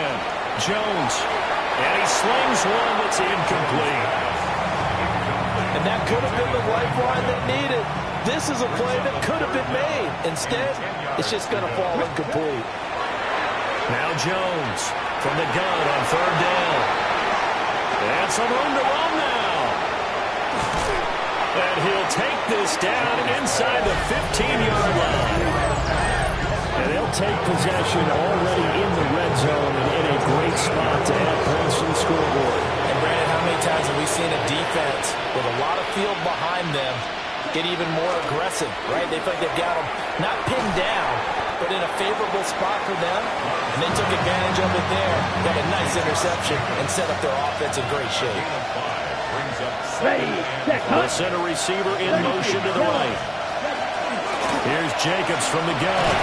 Jones. And he slings one that's incomplete. And that could have been the lifeline that needed. This is a play that could have been made. Instead, it's just going to fall incomplete. Now Jones from the gun on 3rd down. And some room to run now. And he'll take this down inside the 15-yard line. And they'll take possession already in the red zone and in a great spot to add points to the scoreboard. And Brandon, how many times have we seen a defense with a lot of field behind them get even more aggressive, right? They feel like they've got them not pinned down, but in a favorable spot for them. And they took advantage of it there. Got a nice interception and set up their offense in great shape. Ready. Set. The center receiver in motion to the right. Here's Jacobs from the gun.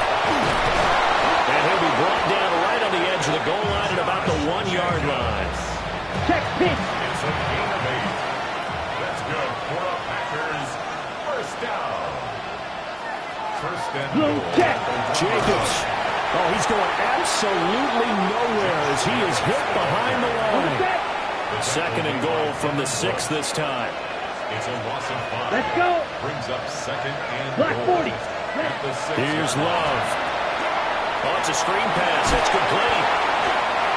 And he'll be brought down right on the edge of the goal line at about the 1-yard line. Check pitch. It's a gain of 8. That's good for the Packers. 1st down. 1st and Blue goal. check. Jacobs. Oh, he's going absolutely nowhere as he is hit behind the line. 2nd and goal from the 6 this time. It's a loss of 5. Let's go. Brings up 2nd and Black goal. 40. At the 6. Here's Love. Oh, it's a screen pass. It's complete.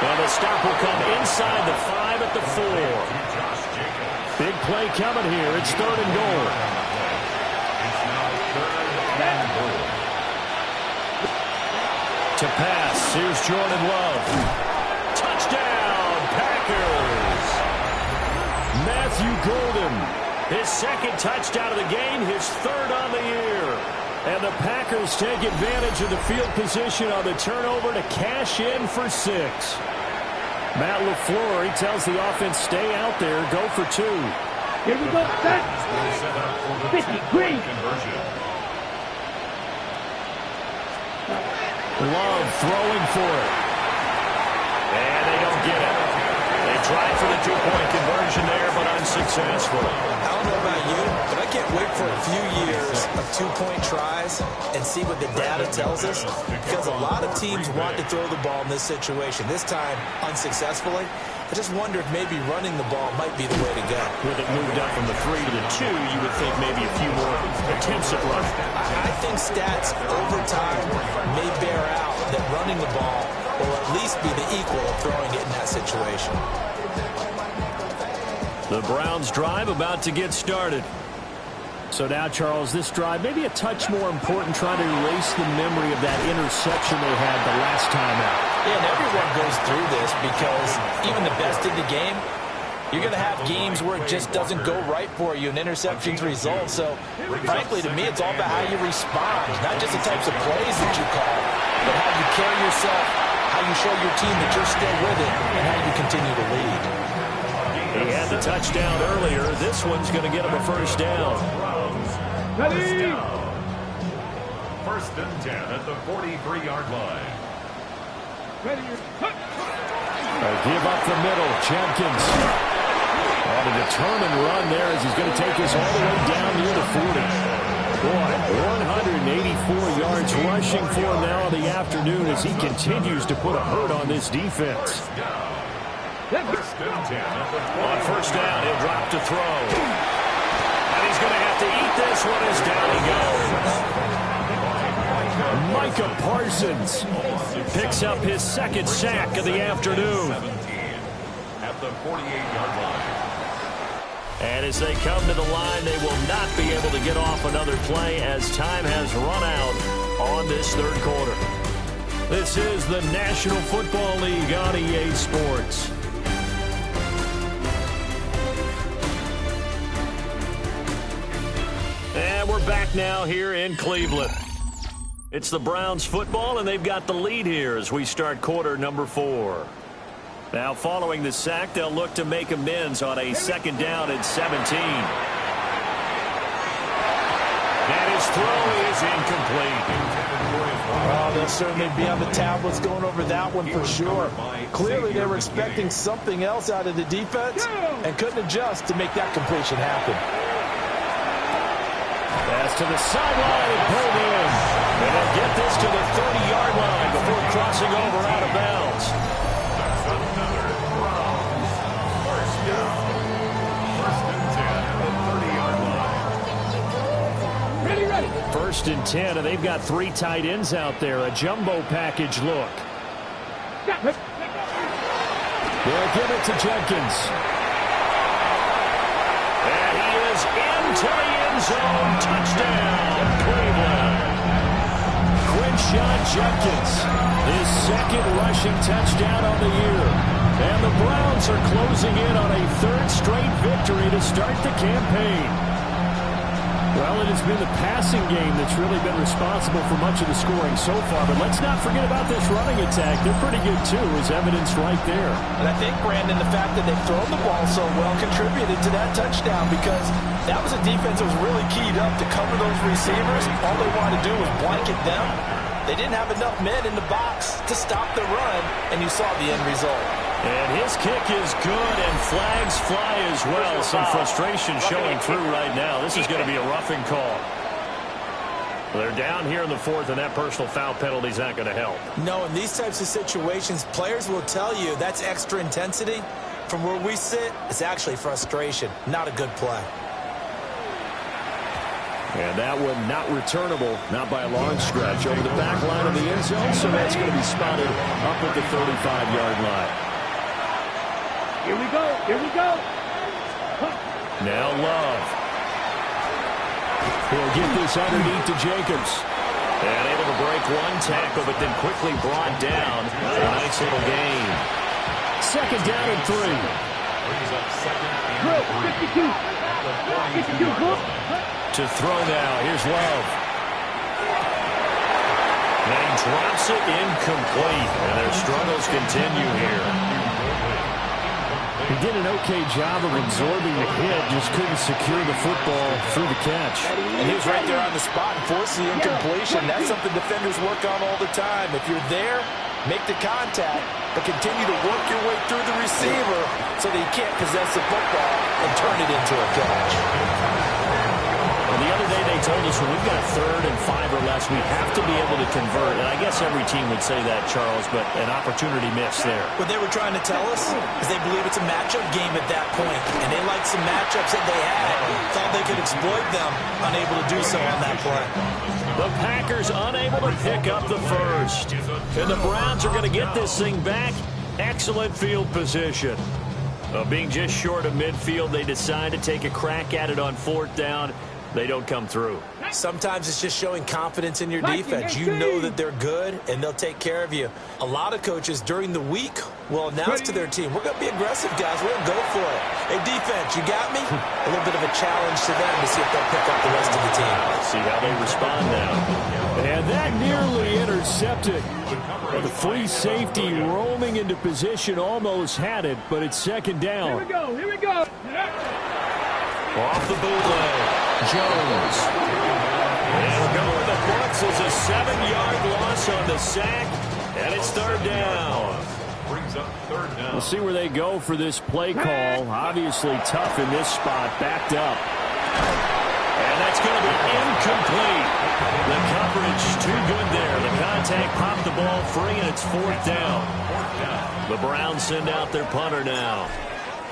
And the stop will come inside the 5 at the 4. Josh Jacobs. Big play coming here. It's 3rd and goal. It's now 3rd and goal. To pass. Here's Jordan Love. Touchdown, Packers. Matthew Golden. His 2nd touchdown of the game, his 3rd on the year. And the Packers take advantage of the field position on the turnover to cash in for 6. Matt LaFleur, he tells the offense, stay out there, go for 2. Here we go. Set. Set up for the 50 2-point green. conversion. Love throwing for it. And they don't get it. They tried for the 2-point conversion there, but unsuccessful. I don't know about you, but I can't wait for a few years of 2-point tries and see what the data tells us, because a lot of teams want to throw the ball in this situation. This time, unsuccessfully. I just wonder if maybe running the ball might be the way to go. With it moved up from the 3 to the 2, you would think maybe a few more attempts at running. I think stats over time may bear out that running the ball will at least be the equal of throwing it in that situation. The Browns drive about to get started. So now, Charles, this drive maybe a touch more important, trying to erase the memory of that interception they had the last time out. Yeah, and everyone goes through this because even the best in the game, you're going to have games where it just doesn't go right for you and interceptions result. So, frankly, to me, it's all about how you respond, not just the types of plays that you call, but how you carry yourself, how how you show your team that you're still with it and how you continue to lead. He had the touchdown earlier. This one's going to get him a first down. Ready? First and 10 at the 43-yard line. Ready? Give up the middle. Jenkins. And a determined run there as he's going to take this all the way down near the 40. Boy, 184 yards rushing for him now in the afternoon as he continues to put a hurt on this defense. First and 10 at the 40. On first down, he'll drop to throw. And he's going to have to eat this one as down he goes. Micah Parsons picks up his second sack of the afternoon. 17 at the 48-yard line. And as they come to the line, they will not be able to get off another play as time has run out on this third quarter. This is the National Football League on EA Sports. And we're back now here in Cleveland. It's the Browns football, and they've got the lead here as we start quarter number 4. Now, following the sack, they'll look to make amends on a second down and 17. And his throw is incomplete. Oh, they'll certainly be on the tablets going over that one for sure. Clearly, they were expecting something else out of the defense and couldn't adjust to make that completion happen. Pass to the sideline and pulled in. And they'll get this to the 30-yard line before crossing over out of bounds. First and 10, and they've got 3 tight ends out there. A jumbo package look. They'll give it to Jenkins. And he is into the end zone. Touchdown, Cleveland. Quinshawn Jenkins, his second rushing touchdown on the year. And the Browns are closing in on a third straight victory to start the campaign. Well, it has been the passing game that's really been responsible for much of the scoring so far. But let's not forget about this running attack. They're pretty good, too, as evidenced right there. And I think, Brandon, the fact that they've thrown the ball so well contributed to that touchdown because that was a defense that was really keyed up to cover those receivers. All they wanted to do was blanket them. They didn't have enough men in the box to stop the run, and you saw the end result. And his kick is good, and flags fly as well. Some frustration showing through right now. This is going to be a roughing call. They're down here in the 4th, and that personal foul penalty is not going to help. No, in these types of situations, players will tell you that's extra intensity. From where we sit, it's actually frustration, not a good play. And that one not returnable, not by a long stretch, over the back line of the end zone, so that's going to be spotted up at the 35-yard line. Here we go. Here we go. Now Love. He'll get this underneath to Jacobs. And able to break one tackle, but then quickly brought down. A nice little gain. Second down and 3. Drill, 52. 52. To throw now. Here's Love. And he drops it incomplete. And their struggles continue here. He did an okay job of absorbing the hit, just couldn't secure the football through the catch. And he was right there on the spot and forced the incompletion. That's something defenders work on all the time. If you're there, make the contact, but continue to work your way through the receiver so that you can't possess the football and turn it into a catch. Well, the other day they told us when we've got 3rd and 5 or less, we have to be able to convert. And I guess every team would say that, Charles, but an opportunity missed there. What they were trying to tell us is they believe it's a matchup game at that point, and they liked some matchups that they had. Thought they could exploit them, unable to do so on that play. The Packers unable to pick up the first. And the Browns are going to get this thing back. Excellent field position. Being just short of midfield, they decide to take a crack at it on 4th down. They don't come through. Sometimes it's just showing confidence in your defense. You know that they're good, and they'll take care of you. A lot of coaches during the week will announce to their team, we're going to be aggressive, guys. We're going to go for it. Hey, defense, you got me? A little bit of a challenge to them to see if they'll pick up the rest of the team. See how they respond now. And that nearly intercepted. The free safety roaming into position almost had it, but it's second down. Here we go. Here we go. Off the bootleg, Jones. And going the books is a 7-yard loss on the sack, and it's third down. Brings up third down. We'll see where they go for this play call. Obviously tough in this spot, backed up. And that's going to be incomplete. The coverage too good there. The contact popped the ball free, and it's fourth down. The Browns send out their punter now,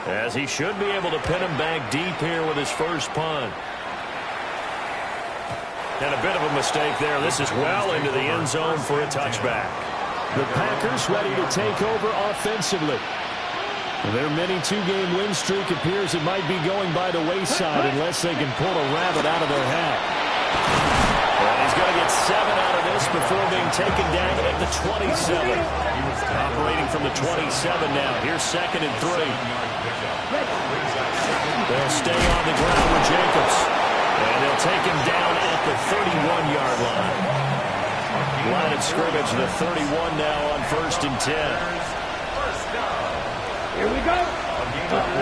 as he should be able to pin him back deep here with his first punt. And a bit of a mistake there. This is well into the end zone for a touchback. The Packers ready to take over offensively. Their mini 2-game win streak appears it might be going by the wayside unless they can pull a rabbit out of their hat. Well, he's going to get 7 out of this before being taken down at the 27. Operating from the 27 now. Here's 2nd and 3. They'll stay on the ground with Jacobs. And they'll take him down at the 31-yard line. Line of scrimmage, the 31 now on 1st and 10. Here we go.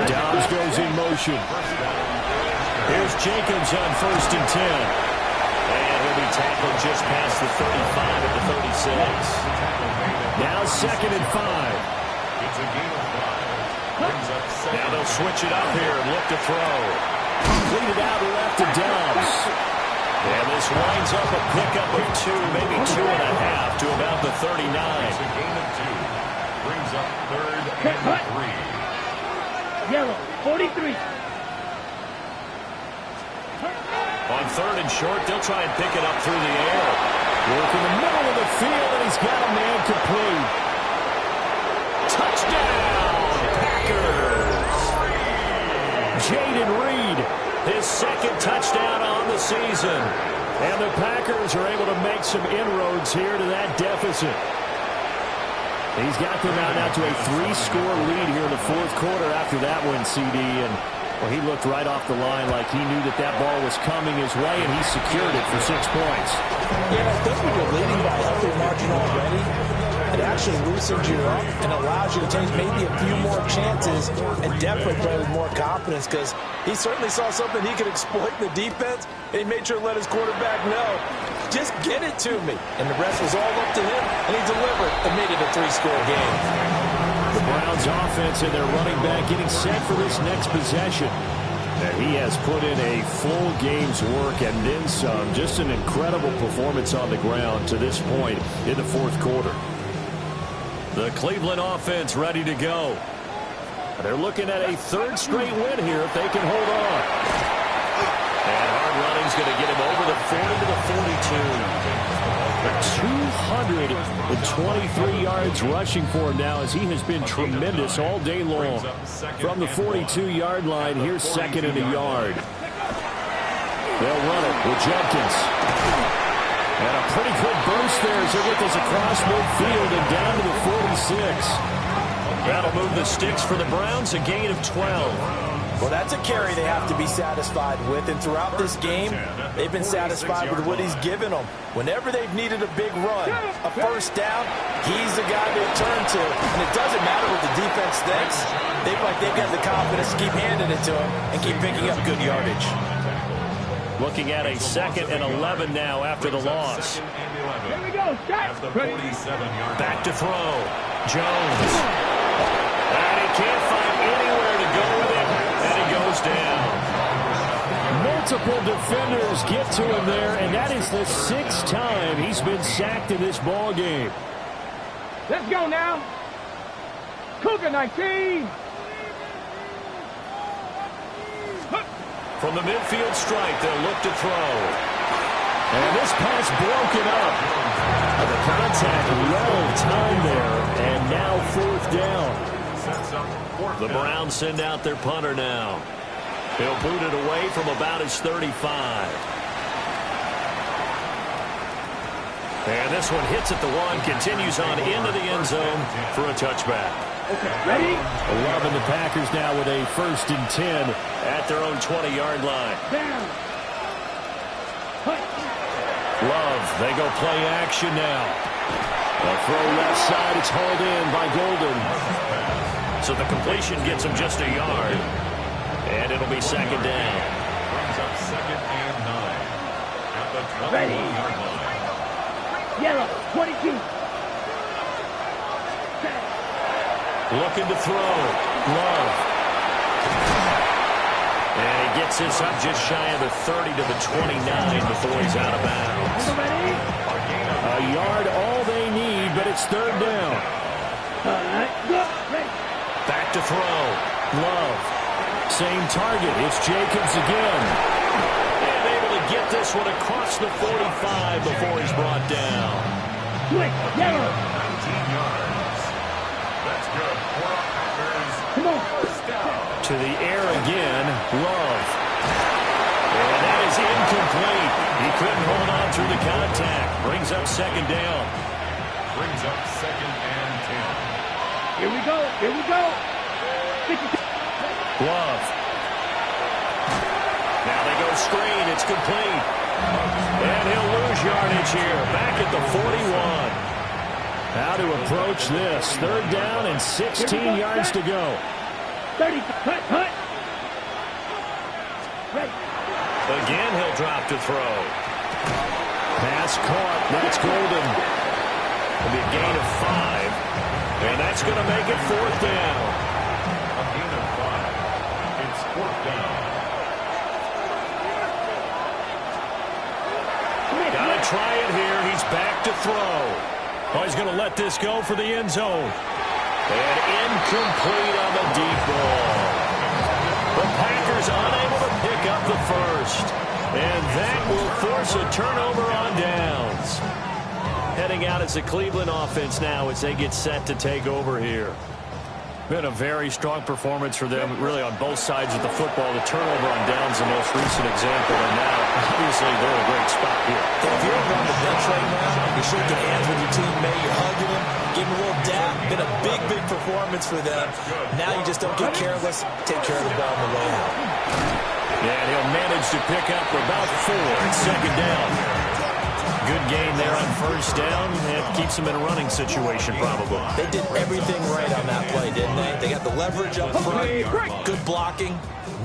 Dobbs goes in motion. Here's Jacobs on 1st and 10. And he'll be tackled just past the 35 at the 36. Now 2nd and 5. It's a game of 5. Brings up second. Now they'll switch it up here and look to throw. Completed out left to Dobbs. And this winds up a pickup of 2, maybe 2.5 to about the 39. It's a gain of 2. Brings up 3rd and 3. Yellow, 43. On 3rd and short, they'll try and pick it up through the air. Work in the middle of the field, and he's got a man complete. Touchdown, Packers! Jaden Reed, his 2nd touchdown on the season. And the Packers are able to make some inroads here to that deficit. He's got them out now to a 3-score lead here in the 4th quarter after that one, CD. And well, he looked right off the line like he knew that that ball was coming his way, and he secured it for 6 points. Yeah, I think when you're leading by a healthy margin already, it actually loosens you up and allows you to take maybe a few more chances and definitely play with more confidence, because he certainly saw something he could exploit in the defense, and he made sure to let his quarterback know, just get it to me. And the rest was all up to him, and he delivered and made it a 3-score game. The Browns offense and their running back getting set for this next possession. And he has put in a full game's work and then some. Just an incredible performance on the ground to this point in the 4th quarter. The Cleveland offense ready to go. They're looking at a 3rd straight win here if they can hold on. And hard running's going to get him over the 40 to the 42. 223 yards rushing for him now, as he has been tremendous all day long. From the 42-yard line, here's 2nd and a yard. They'll run it with Jenkins. And a pretty good burst there as they get this across midfield and down to the 46. That'll move the sticks for the Browns, a gain of 12. Well, that's a carry they have to be satisfied with, and throughout this game, they've been satisfied with what he's given them. Whenever they've needed a big run, a 1st down, he's the guy they turn to. And it doesn't matter what the defense thinks. They feel like they've got the confidence to keep handing it to him and keep picking up good yardage. Looking at a 2nd and 11 now after the loss. Here we go, set. Back to throw. Jones. And he can't find anywhere to go with it. And he goes down. Multiple defenders get to him there, and that is the 6th time he's been sacked in this ball game. Let's go now. Cougar 19. From the midfield stripe, they'll look to throw. And this pass broken up. The contact well timed there, and now 4th down. The Browns send out their punter now. He'll boot it away from about his 35. And this one hits at the 1, continues on into the end zone for a touchback. Okay, ready? Loving the Packers now with a 1st and 10 at their own 20-yard line. Down. Love, they go play action now. A throw left side, it's hauled in by Golden. So the completion gets him just a yard. And it'll be 2nd down. Brings up 2nd and 9 at the 21-yard line. Yellow, 22. Looking to throw. Love. And he gets this up just shy of the 30 to the 29 before he's out of bounds. A yard all they need, but it's 3rd down. Back to throw. Love. Same target. It's Jacobs again. And able to get this one across the 45 before he's brought down. Quick, yellow. 19 yards. That's good. For the Packers. Come on. First down. To the air again. Love. And that is incomplete. He couldn't hold on through the contact. Brings up 2nd down. Brings up 2nd and 10. Here we go. Here we go. Love. Now they go screen. It's complete. And he'll lose yardage here. Back at the 41. How to approach this. 3rd down and 16 yards to go. 30. Cut. Ready. Again, he'll drop to throw. Pass caught. That's Golden. It'll be a gain of 5. And that's going to make it 4th down. A gain of 5. It's 4th down. Got to try it here. He's back to throw. Oh, he's going to let this go for the end zone. And incomplete on the deep ball. The Packers unable to pick up the 1st. And that will force a turnover on downs. Heading out as the Cleveland offense now as they get set to take over here. Been a very strong performance for them, really, on both sides of the football. The turnover on downs, the most recent example, and now, obviously, they're in a great spot here. If you're over on the bench right now, you're shaking hands with your teammate, you're hugging him, giving him a little dap. Been a big performance for them. Now you just don't get careless. Take care of the ball on the way out. Yeah, and he'll manage to pick up about 4. It's 2nd down. Good gain there on 1st down. It keeps them in a running situation, probably. They did everything right on that play, didn't they? They got the leverage up front, good blocking,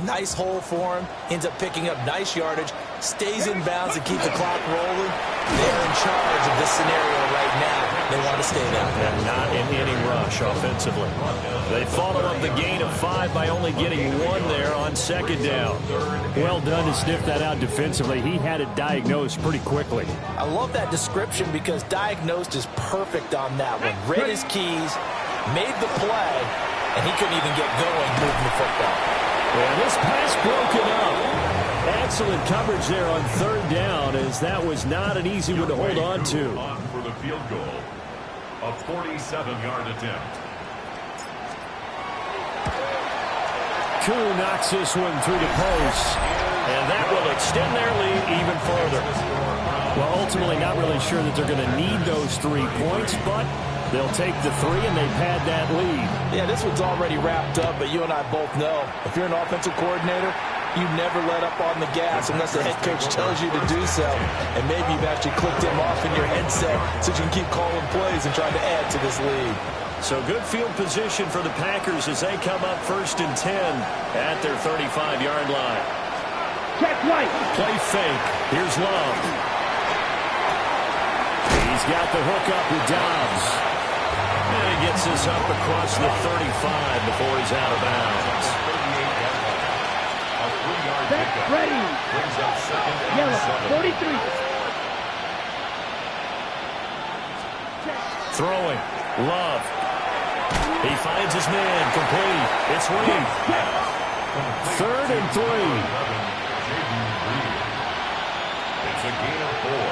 nice hole for him, ends up picking up nice yardage, stays in bounds and keep the clock rolling. They're in charge of this scenario right now. They want to stay that way. And not in any rush offensively. They followed up the gain of 5 by only getting 1 there on 2nd down. Well done to sniff that out defensively. He had it diagnosed pretty quickly. I love that description because diagnosed is perfect on that one. Read his keys, made the play, and he couldn't even get going moving the football. And this pass broken up. Excellent coverage there on 3rd down, as that was not an easy one to hold on to. On for the field goal. A 47-yard attempt. Koo knocks this one through the post, and that will extend their lead even further. Well, ultimately not really sure that they're going to need those 3 points, but they'll take the 3 and they pad that lead. Yeah, this one's already wrapped up, but you and I both know if you're an offensive coordinator, you never let up on the gas unless the head coach tells you to do so. And maybe you've actually clicked him off in your headset so you can keep calling plays and trying to add to this lead. So good field position for the Packers as they come up 1st and 10 at their 35-yard line. Check right. Play fake. Here's Love. He's got the hook up with Dobbs. And he gets this up across the 35 before he's out of bounds. Back ready. Yellow, 43. Throwing. Love. He finds his man. Complete. It's Reed. 3rd and 3. It's a gain of 4.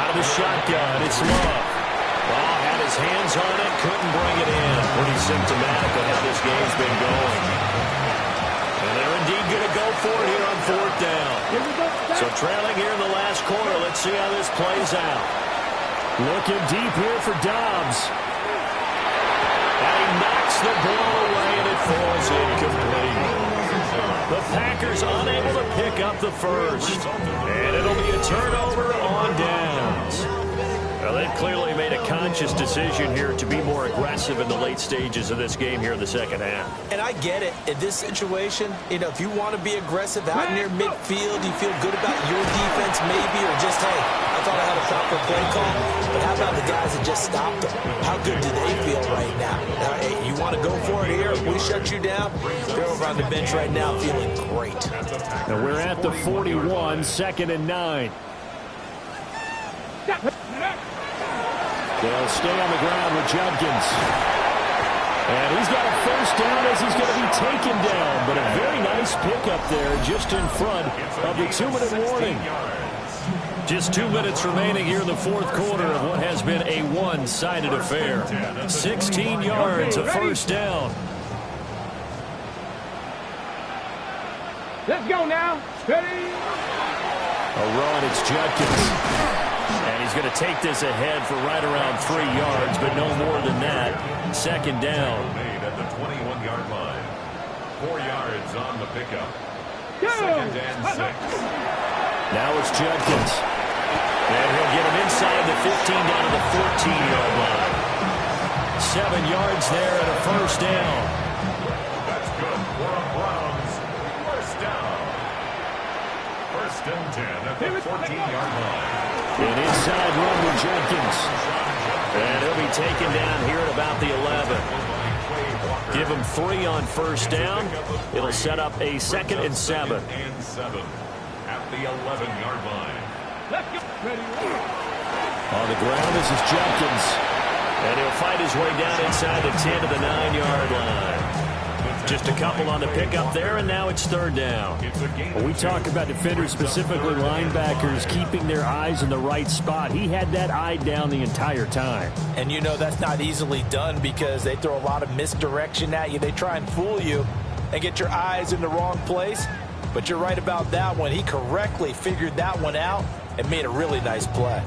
Out of the shotgun, it's Love. Well, had his hands on it, couldn't bring it in. Pretty symptomatic of how this game's been going. And they're indeed going to go for it here on 4th down. So trailing here in the last quarter, let's see how this plays out. Looking deep here for Dobbs. And he knocks the ball away, and it falls incomplete. The Packers unable to pick up the first. And it'll be a turnover on downs. Well, they've clearly made a conscious decision here to be more aggressive in the late stages of this game here in the second half. And I get it. In this situation, if you want to be aggressive out near midfield, you feel good about your defense maybe, or just, hey, I thought I had a proper play call. But how about the guys that just stopped them? How good do they feel right now? Now, hey, you want to go for it here? If we shut you down, they're over on the bench right now feeling great. And we're at the 41, 2nd and 9. They'll stay on the ground with Judkins. And he's got a first down as he's going to be taken down. But a very nice pickup there just in front of the 2-minute warning. Just 2 minutes remaining here in the fourth quarter of what has been a one-sided affair. 16 yards, a first down. Let's go now. Ready? A run, it's Judkins. And he's going to take this ahead for right around 3 yards, but no more than that. Second down. Made at the 21-yard line. 4 yards on the pickup. Go. 2nd and 6. Now it's Judkins. And he'll get him inside the 15 down to the 14-yard line. 7 yards there and a first down. That's good for a Browns. First down. 1st and 10 at the 14-yard line. An inside run with Jenkins. And he'll be taken down here at about the 11. Give him 3 on first down. It'll set up a 2nd and 7. At the 11-yard line. On the ground, this is Jenkins. And he'll fight his way down inside the 10 to the 9-yard line. Just a couple on the pickup there, and now it's 3rd down. When we talk about defenders, specifically linebackers, keeping their eyes in the right spot, he had that eye down the entire time. And that's not easily done because they throw a lot of misdirection at you. They try and fool you and get your eyes in the wrong place. But you're right about that one. He correctly figured that one out and made a really nice play.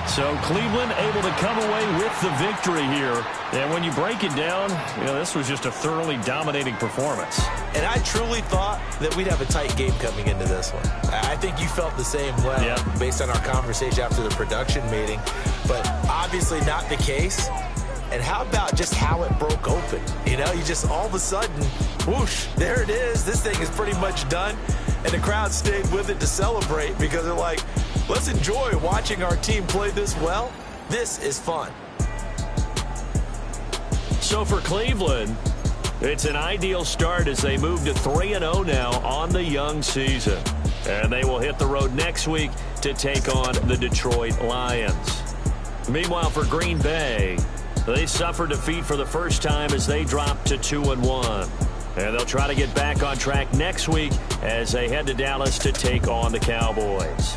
So Cleveland able to come away with the victory here. And when you break it down, this was just a thoroughly dominating performance. And I truly thought that we'd have a tight game coming into this one. I think you felt the same way based on our conversation after the production meeting. But obviously not the case. And how about just how it broke open? You just all of a sudden, whoosh, there it is. This thing is pretty much done. And the crowd stayed with it to celebrate because they're like, let's enjoy watching our team play this well. This is fun. So for Cleveland, it's an ideal start as they move to 3-0 now on the young season. And they will hit the road next week to take on the Detroit Lions. Meanwhile, for Green Bay, they suffered defeat for the first time as they dropped to 2-1. And they'll try to get back on track next week as they head to Dallas to take on the Cowboys.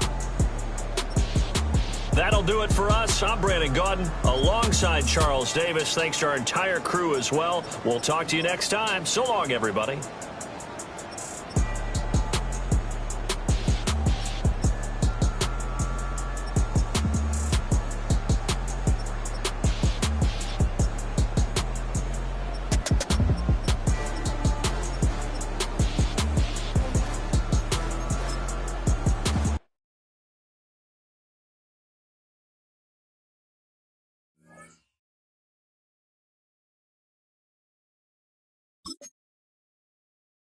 That'll do it for us. I'm Brandon Gaudin alongside Charles Davis. Thanks to our entire crew as well. We'll talk to you next time. So long, everybody.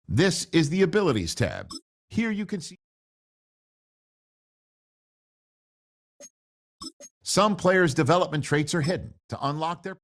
This is the Abilities tab. Here you can see some players' development traits are hidden. To unlock their